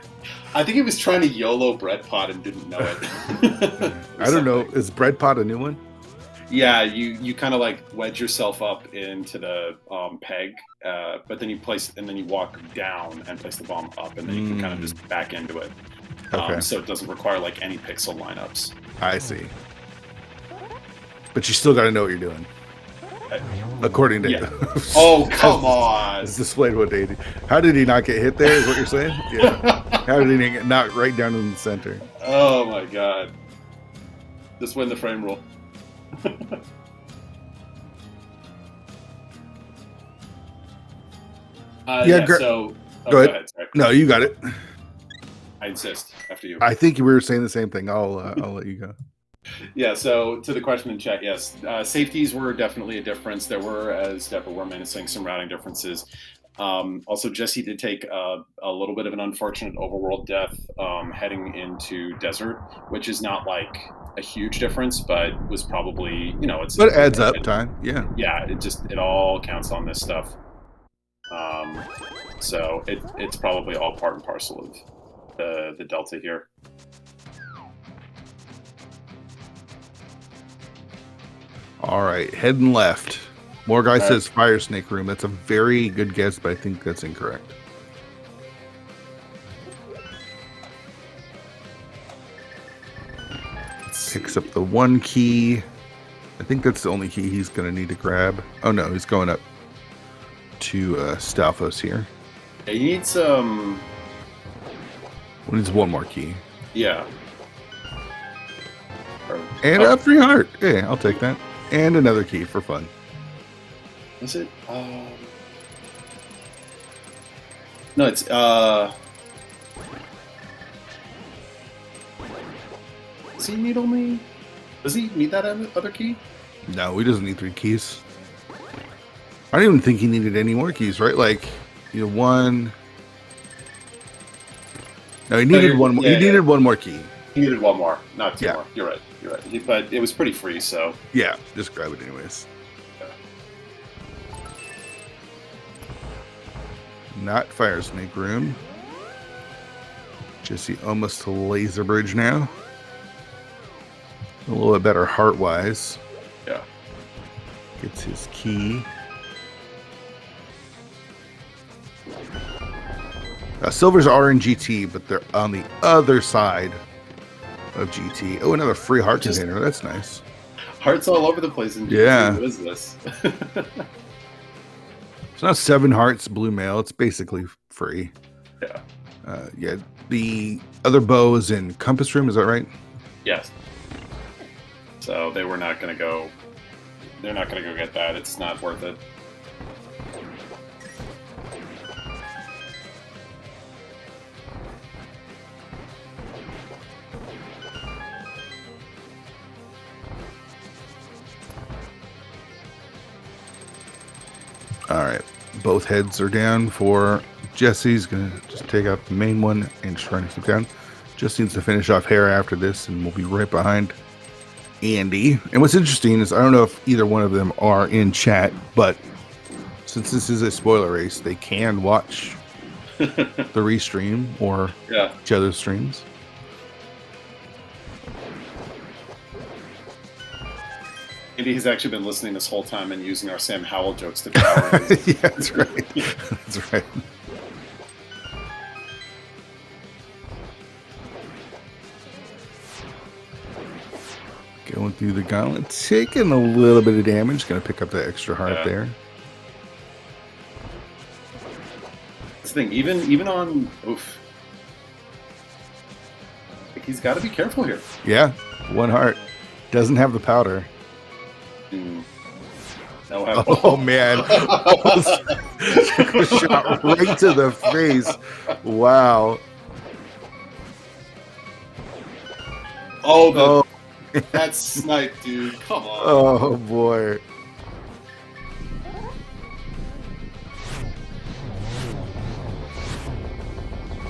I think he was trying to YOLO Bread Pot and didn't know it. I don't know. Is Bread Pot a new one? Yeah, you kind of like wedge yourself up into the peg, but then you walk down and place the bomb up, and then you can kind of just back into it. Okay. So it doesn't require like any pixel lineups. I see. But you still got to know what you're doing. According to Yeah. Oh, come on. It's displayed what they did. How did he not get hit there is what you're saying? Yeah. How did he get knocked right down in the center? Oh my god. Just win the frame rule. So go ahead. Sorry. No, you got it. I insist after you. I think we were saying the same thing. I'll let you go. Yeah, so to the question in chat, yes, safeties were definitely a difference. There were, as Deborah were menacing, some routing differences. Also, Jesse did take a little bit of an unfortunate overworld death heading into desert, which is not like a huge difference, but was probably, But it adds up time. Yeah. Yeah, it all counts on this stuff. So it's probably all part and parcel of the delta here. All right, heading left. More guy says fire snake room. That's a very good guess, but I think that's incorrect. Picks up the one key. I think that's the only key he's going to need to grab. Oh no, he's going up to Stalfos here. Yeah, he needs some. Well, needs one more key. Yeah. And a free heart. Yeah, I'll take that. And another key for fun. Is it? No, it's does he need only? Does he need that other key? No, he doesn't need 3 keys. I don't even think he needed any more keys, right? Like, one. No, he needed one more. He needed one more key. He needed one more, not 2 more. You're right. You're right. But it was pretty free, so. Yeah, just grab it anyways. Not fire snake room. Jesse almost to laser bridge now. A little bit better heart wise. Yeah. Gets his key. Silvers are in GT, but they're on the other side of GT. Oh, another free heart container. That's nice. Hearts all over the place in GT. Yeah. What is this? So now 7 hearts, blue mail. It's basically free. Yeah. Yeah. The other bow is in compass room. Is that right? Yes. So they were not going to go. They're not going to go get that. It's not worth it. All right. Both heads are down for Jesse's going to just take out the main one and try to keep down. Just needs to finish off Hera after this, and we'll be right behind Andy. And what's interesting is I don't know if either one of them are in chat, but since this is a spoiler race, they can watch the restream or each other's streams. Andy has actually been listening this whole time and using our Sam Howell jokes to power his... Yeah, that's right. That's right. Going through the gauntlet, taking a little bit of damage. Going to pick up that extra heart there. This thing, even on... Oof. Like, he's got to be careful here. Yeah, 1 heart. Doesn't have the powder. No, oh man. Shot right to the face. Wow. Oh, that snipe, dude. Come on. Oh boy.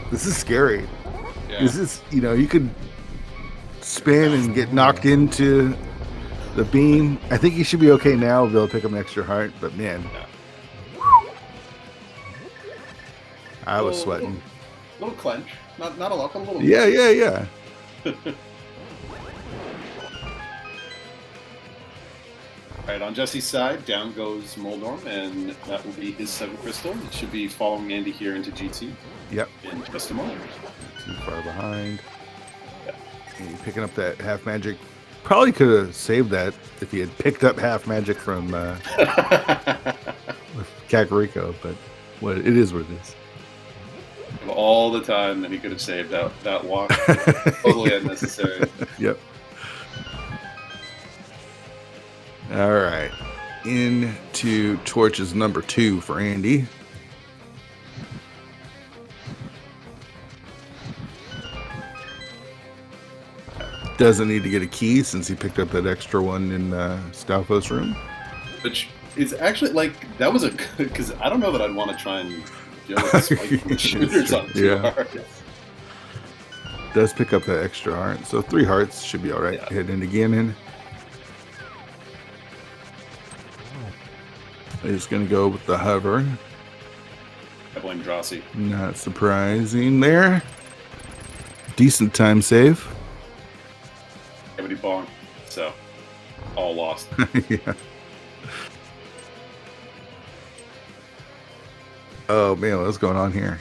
This is scary. Yeah. This is, you could spin and get knocked into the beam. I think you should be okay now. They'll pick up an extra heart, but man, I was sweating. Little clench, not a lot, but a little. Yeah. All right, on Jesse's side, down goes Moldorm, and that will be his 7 crystal. It should be following Andy here into GT. Yep. In just a moment. Too far behind. Yeah. And picking up that half magic. Probably could have saved that if he had picked up half magic from Kakariko, but what it is what it is. Of all the time that he could have saved that walk, totally unnecessary. Yep. All right, into torches number 2 for Andy. Doesn't need to get a key since he picked up that extra one in Stalfo's room. Which is actually like that was a good because I don't know that I'd want to try and deal with the shooters on 2 hearts. Does pick up that extra heart, so 3 hearts should be all right. Head in again in. He's going to go with the hover. I blame Drossi. Not surprising there. Decent time save. Everybody bong. So, all lost. Yeah. Oh, man, what's going on here?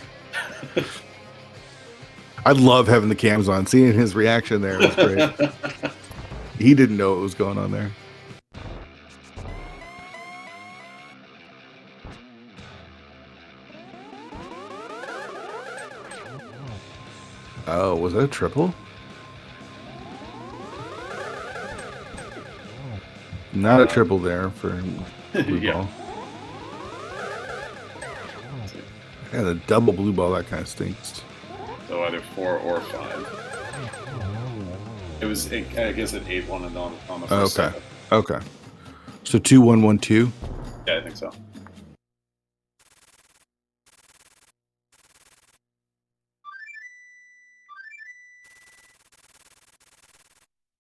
I love having the cams on. Seeing his reaction there was great. He didn't know what was going on there. Oh, was that a triple? Not a triple there for blue ball. Yeah, the double blue ball, that kind of stinks. So either 4 or 5. It was, I guess, an 8-1 and on the first Okay. side. Okay. So 2-1-1-2. Yeah, I think so.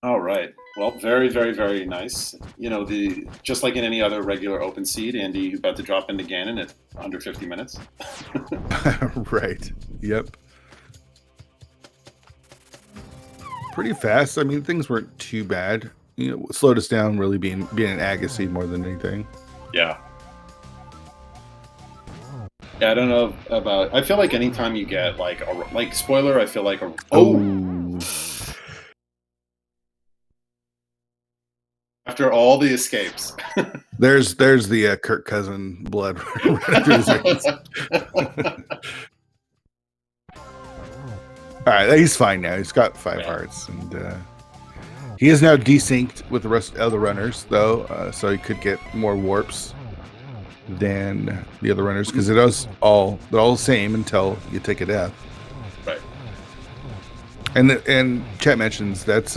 All right. Well, very, very, very nice. You know, just like in any other regular open seed, Andy about to drop into Ganon at under 50 minutes. Right. Yep. Pretty fast. I mean, things weren't too bad. You know, slowed us down really being an Agassi more than anything. Yeah. Yeah, I don't know about. I feel like anytime you get like spoiler, I feel like after all the escapes. There's the Kirk Cousin blood. All right, he's fine now. He's got 5 hearts, and he is now desynced with the rest of the runners, though, so he could get more warps than the other runners because they're all the same until you take a death. Right. And chat mentions that's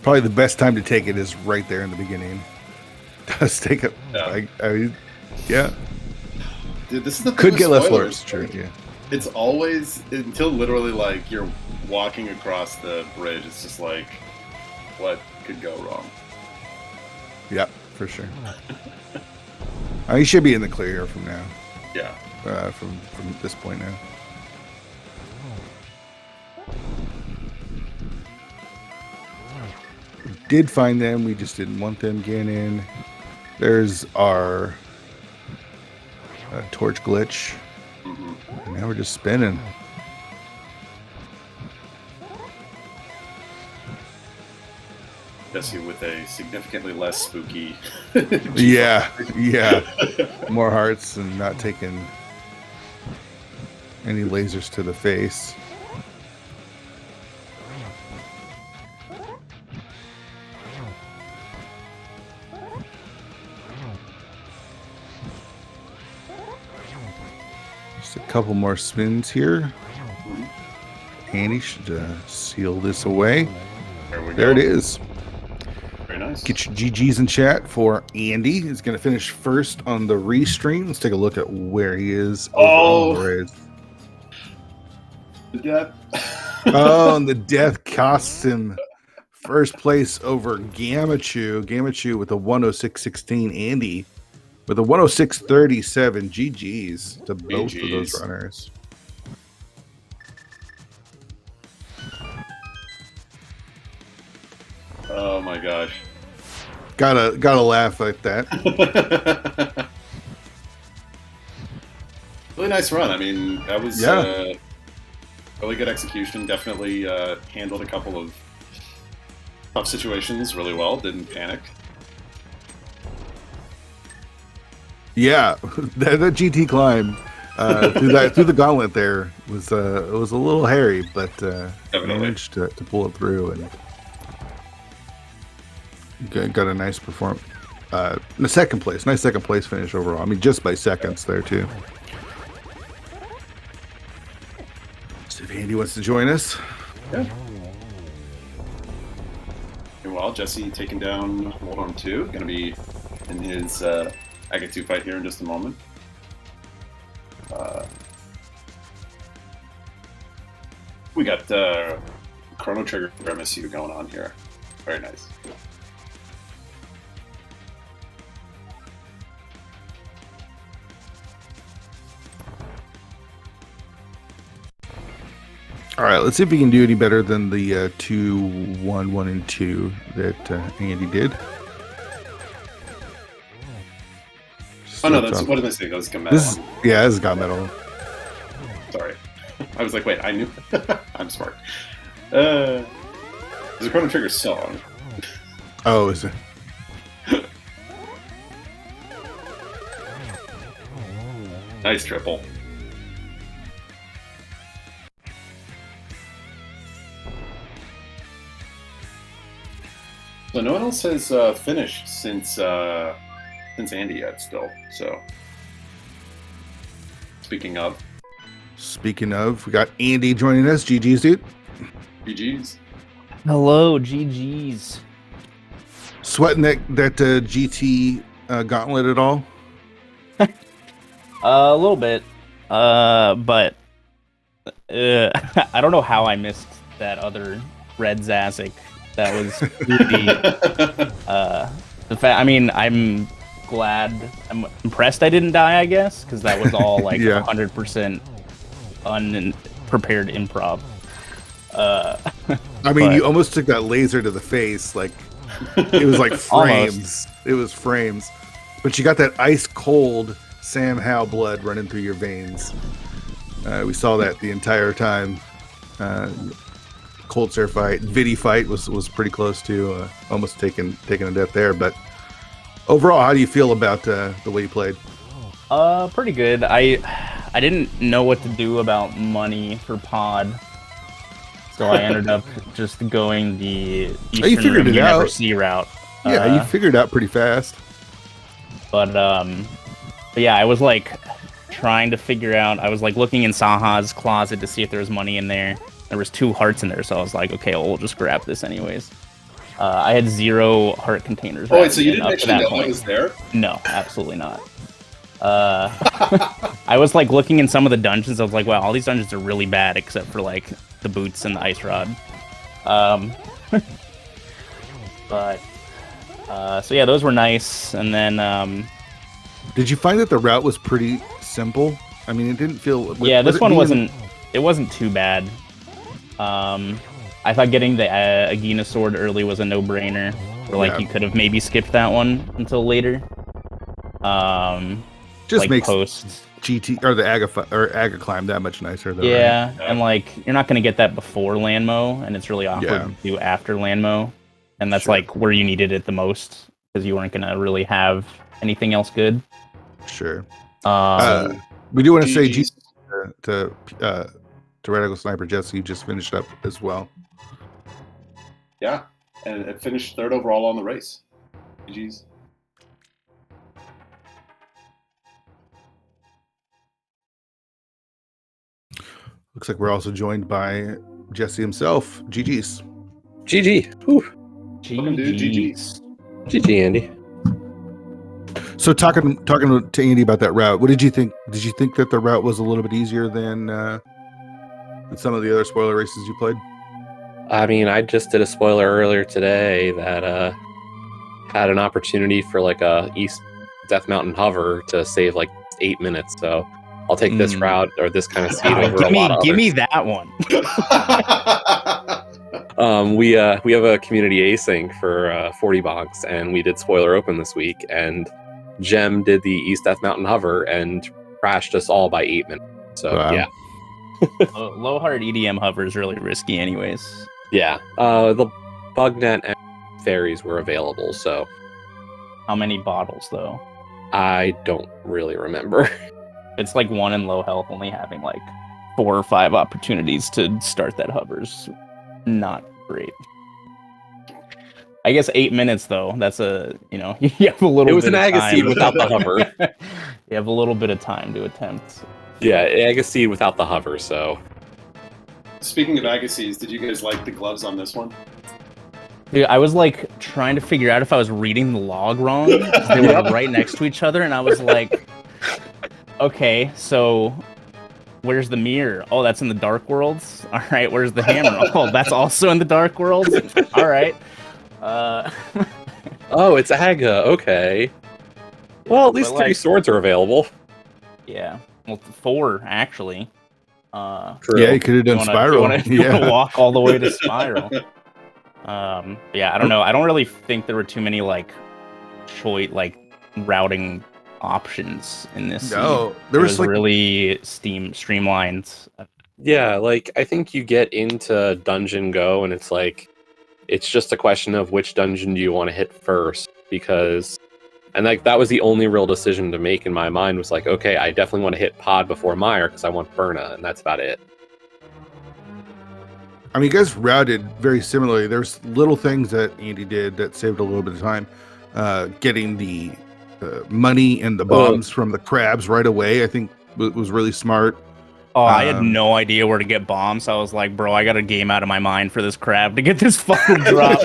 probably the best time to take it is right there in the beginning. Does take it? Yeah. Dude, this is the thing could with get less spoilers. warps. True. Yeah. It's always until literally like you're walking across the bridge. It's just like, what could go wrong? Yep, for sure. You should be in the clear here from now. Yeah. From this point now. We did find them. We just didn't want them getting in. There's our torch glitch. And now we're just spinning. Jesse with a significantly less spooky. Yeah. More hearts and not taking any lasers to the face. Just a couple more spins here. Andy should seal this away. There it is. Very nice. Get your GGs in chat for Andy. He's going to finish first on the restream. Let's take a look at where he is. The death. And the death costs him first place over Gamachu. Gamachu with a 106.16. Andy with a 106.37. GGs to both of those runners. Oh my gosh. Gotta laugh at that. Really nice run. I mean, that was really good execution. Definitely handled a couple of tough situations really well. Didn't panic. Yeah, that GT climb through the gauntlet there was it was a little hairy, but managed to pull it through and got a nice performance. The second place, nice second place finish overall. I mean, just by seconds there too. So if Andy wants to join us, yeah. Meanwhile, Jesse taking down Hold On 2, going to be in his Aga 2 fight here in just a moment. We got Chrono Trigger MSU going on here. Very nice. all right, let's see if we can do any better than the 2, 1, 1, and 2 that Andy did. Oh no, that's what did I say? That was Gunmetal. Yeah, this is Gunmetal. Sorry, I was like, wait, I knew. I'm smart. There's a Chrono Trigger song. Oh, is it? Nice triple. So no one else has finished since Andy yet still. So speaking of, we got Andy joining us. GG's, dude. GG's. Hello, GG's. Sweating that GT gauntlet at all? A little bit, but I don't know how I missed that other red Zazic. That was really the fact. I mean, I'm impressed I didn't die, I guess, because that was all like 100% unprepared improv. I mean, you almost took that laser to the face, like it was like frames. It was frames, but you got that ice cold Sam Howe blood running through your veins. We saw that the entire time. Cold Stare fight, Vidi fight was pretty close to almost taking a death there. But overall, how do you feel about the way you played? Pretty good. I didn't know what to do about money for pod, so I ended up just going the Eastern Rim you never see route. Yeah, you figured it out pretty fast. But yeah, I was like trying to figure out. I was like looking in Saha's closet to see if there was money in there. There was 2 hearts in there, so I was like, okay, well, we'll just grab this anyways. I had 0 heart containers. Oh, wait, so you didn't actually know it was there? No, absolutely not. I was like looking in some of the dungeons. I was like, wow, all these dungeons are really bad except for like the boots and the ice rod. But so yeah, those were nice. And then did you find that the route was pretty simple? I mean, it didn't feel. Yeah, this one wasn't. It wasn't too bad. I thought getting the Agena sword early was a no-brainer. Or like you could have maybe skipped that one until later. Just like makes post GT or the Aga climb that much nicer though. Yeah, right? and like you're not gonna get that before Landmo, and it's really awkward to do after Landmo, and that's like where you needed it the most because you weren't gonna really have anything else good. Sure. We do want to say GG to Radical Sniper Jesse, you just finished up as well. Yeah, and it finished 3rd overall on the race. GG's. Looks like we're also joined by Jesse himself. GG's. GG. Whew. GG's. GG, Andy. So talking to Andy about that route, what did you think? Did you think that the route was a little bit easier than some of the other spoiler races you played? I mean, I just did a spoiler earlier today that had an opportunity for like a East Death Mountain hover to save like 8 minutes. So I'll take this route or this kind of speed over a lot of Give me others. that one. We have a community async for 40 bucks, and we did spoiler open this week, and Gem did the East Death Mountain hover and crashed us all by 8 minutes. So Wow. yeah, Low hard EDM hover is really risky, anyways. yeah. The Bugnet and fairies were available, so How many bottles though? I don't really remember. It's like one in low health, only having like 4 or 5 opportunities to start that hovers. Not great. I guess 8 minutes though. That's a you have a little. It was bit an of Agassiz time. without the hover. You have a little bit of time to attempt. Yeah, Agassiz without the hover. So Speaking of Agassiz, did you guys like the gloves on this one? Dude, I was like trying to figure out if I was reading the log wrong. 'Cause they were right next to each other, and I was like, okay, so where's the mirror? Oh, that's in the Dark Worlds. All right, where's the hammer? Oh, that's also in the Dark Worlds. All right. oh, it's Aga. Okay. Well, at least But, 3 swords are available. Yeah, well, 4 actually. True. Yeah, you could have done Spiral. You wanna walk all the way to Spiral. Yeah, I don't know. I don't really think there were too many like routing options in this. No, scene. there It was like really streamlined. Yeah, like I think you get into Dungeon Go, and it's like it's just a question of which dungeon do you want to hit first, because and like that was the only real decision to make in my mind was like, okay, I definitely want to hit Pod before Mire because I want Burna, and that's about it. I mean, you guys routed very similarly. There's little things that Andy did that saved a little bit of time. Getting the money and the bombs from the crabs right away, I think was really smart. Oh, I had no idea where to get bombs. I was like, bro, I got a game out of my mind for this crab to get this fucking drop.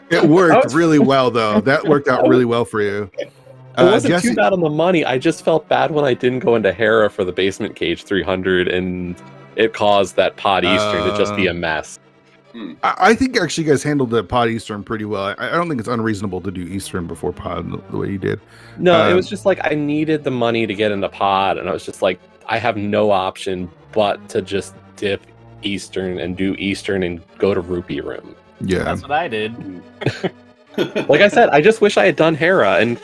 It worked really well, though. That worked out really well for you. It wasn't Jesse, too bad on the money. I just felt bad when I didn't go into Hera for the basement cage 300, and it caused that Pod Eastern to just be a mess. I think actually you guys handled the Pod Eastern pretty well. I don't think it's unreasonable to do Eastern before Pod the way you did. No, it was just like I needed the money to get into Pod, and I was just like, I have no option but to just dip Eastern and do Eastern and go to Rupee Room. Yeah. That's what I did. Like I said, I just wish I had done Hera, and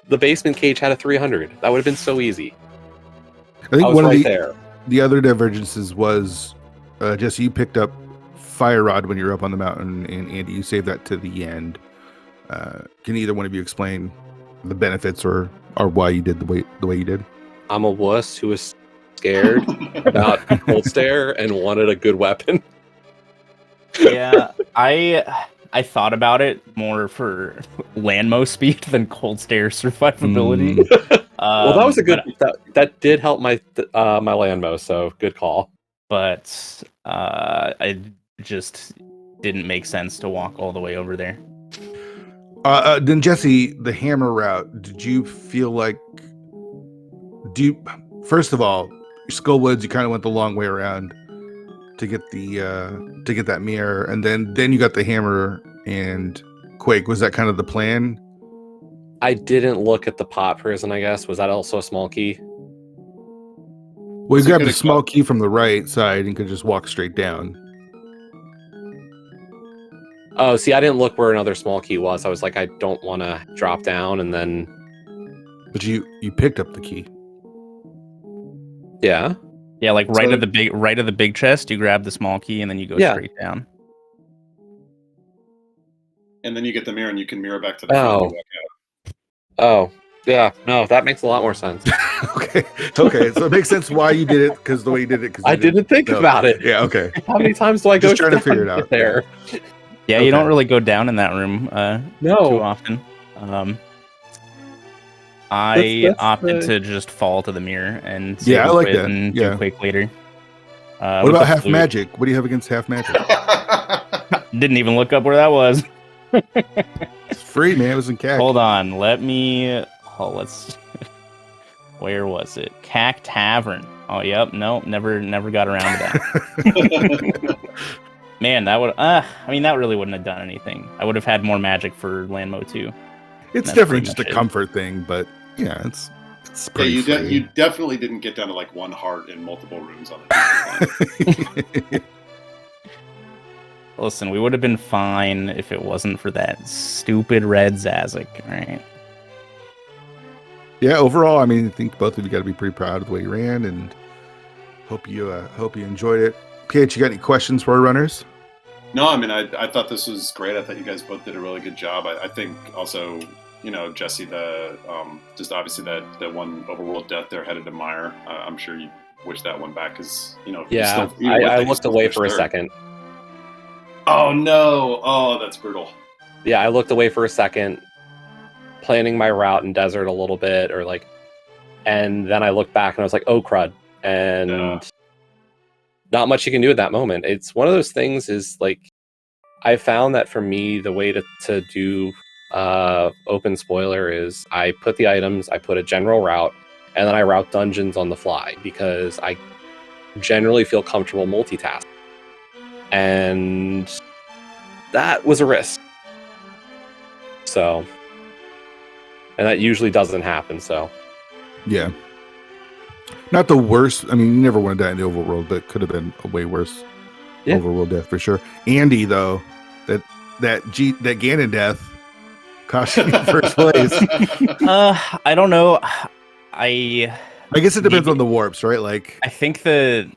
the basement cage had a 300. That would have been so easy. I think I was one right of there. the other divergences was Jesse, you picked up Fire Rod when you were up on the mountain, and Andy, you saved that to the end. Can either one of you explain the benefits or why you did the way you did? I'm a wuss who was scared about Cold Stare and wanted a good weapon. Yeah, I thought about it more for landmo speed than cold stare survivability. Well, that was a good. That did help my my landmo. So good call. But I just didn't make sense to walk all the way over there. Then Jesse, the hammer route, did you feel like first of all, Skullwoods, you kind of went the long way around to get that mirror, and then you got the hammer and Quake. Was that kind of the plan? I didn't look at the pot prison, I guess. Was that also a small key? Well, you grabbed a small key from the right side and could just walk straight down. Oh, see, I didn't look where another small key was. I was like, I don't want to drop down, and then... But you picked up the key. Yeah. Yeah, like right of the big chest, you grab the small key and then you go straight down. And then you get the mirror and you can mirror back to the front and walk out. Oh, yeah. No, that makes a lot more sense. Okay. So it makes sense why you did it, because the way you did it. I didn't think about it. Yeah. Okay. How many times do I go just trying to figure it out there? Yeah, Okay. you don't really go down in that room too often. I opted to just fall to the mirror and I like that. And do Quake later. What about half magic? What do you have against half magic? Didn't even look up where that was. It's free, man. It was in CAC. Hold on, let's. Where was it? CAC Tavern. Oh, yep. No, never got around to that. Man, that would. I mean, that really wouldn't have done anything. I would have had more magic for Landmo too. It's definitely just a comfort thing, but yeah, it's pretty. Yeah, you definitely didn't get down to like one heart in multiple rooms on it. Listen, we would have been fine if it wasn't for that stupid red Zazik, right? Yeah, overall, I mean, I think both of you got to be pretty proud of the way you ran, and hope you enjoyed it. PH, you got any questions for our runners? No, I mean, I thought this was great. I thought you guys both did a really good job. I think also, Jesse, just obviously that one overworld death there headed to Meyer. I'm sure you wish that one back because, Yeah, I looked away for a second. Oh, no. Oh, that's brutal. Yeah, I looked away for a second, planning my route in desert a little bit, and then I looked back and I was like, oh, crud. And not much you can do at that moment. It's one of those things is like, I found that for me, the way to do open spoiler is I put the items, I put a general route, and then I route dungeons on the fly because I generally feel comfortable multitasking. And that was a risk. So, and that usually doesn't happen, so. Yeah. Not the worst. I mean, you never want to die in the overworld, but it could have been a way worse overworld death for sure. Andy, though, that Ganon death cost you first place. I don't know. I guess it depends on the warps, right? Like, I think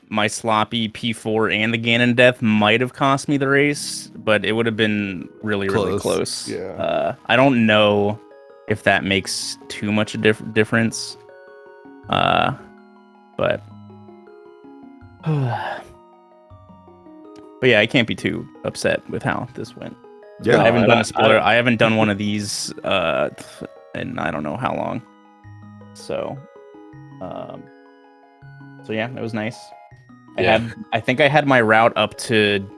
my sloppy P4 and the Ganon death might have cost me the race, but it would have been really close. Yeah. I don't know if that makes too much a difference. But yeah, I can't be too upset with how this went. Yeah, I haven't done a spoiler. I haven't done one of these in I don't know how long. So yeah, it was nice. I think I had my route up to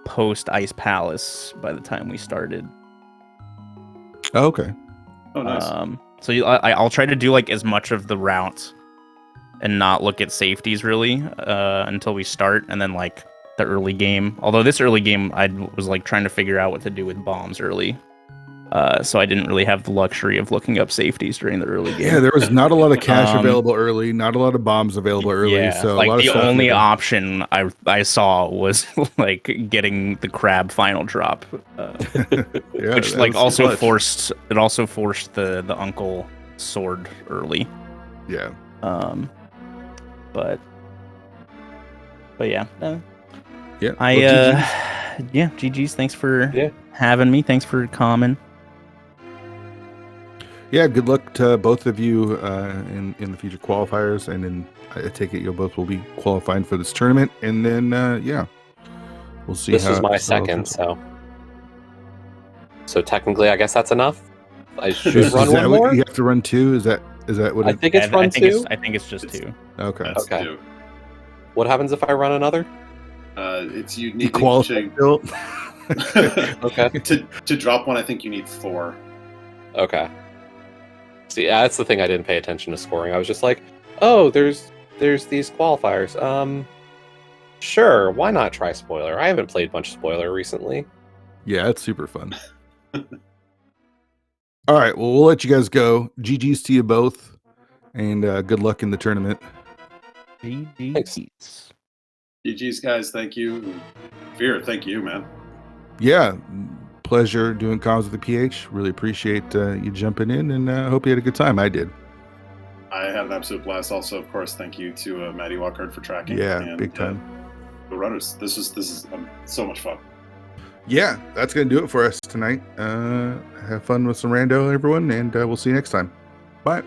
post Ice Palace by the time we started. Oh, okay. Oh, nice. So I'll try to do like as much of the route and not look at safeties really until we start, and then like the early game. Although this early game, I was like trying to figure out what to do with bombs early. So I didn't really have the luxury of looking up safeties during the early game. Yeah, there was not a lot of cash available early, not a lot of bombs available early. Yeah, so like a lot the of only option I saw was like getting the crab final drop, which like also forced the uncle sword early. Yeah. But yeah. Yeah. Yeah. GG's. Thanks for having me. Thanks for coming. Yeah, good luck to both of you in the future qualifiers, and then I take it you both will be qualifying for this tournament, and then we'll see. This is my second, so technically, I guess that's enough. I should run one more. You have to run two. Is that what? I think it's run two. I think it's just two. Okay. Okay. Two. What happens if I run another? It's you need to okay. To drop one, I think you need 4. Okay. See, that's the thing. I didn't pay attention to scoring. I was just like, oh, there's these qualifiers. Sure, why not try spoiler? I haven't played much spoiler recently. Yeah, it's super fun. All right, well, we'll let you guys go. GG's to you both, and good luck in the tournament. GG's. GG's, guys. Thank you. Veer, thank you, man. Yeah, pleasure doing comms with the PH. Really appreciate you jumping in, and I hope you had a good time. I did. I had an absolute blast. Also, of course, thank you to Maddie Walkard for tracking. Yeah, and, big time. The runners. This is so much fun. Yeah, that's gonna do it for us tonight. Have fun with some rando, everyone, and we'll see you next time. Bye.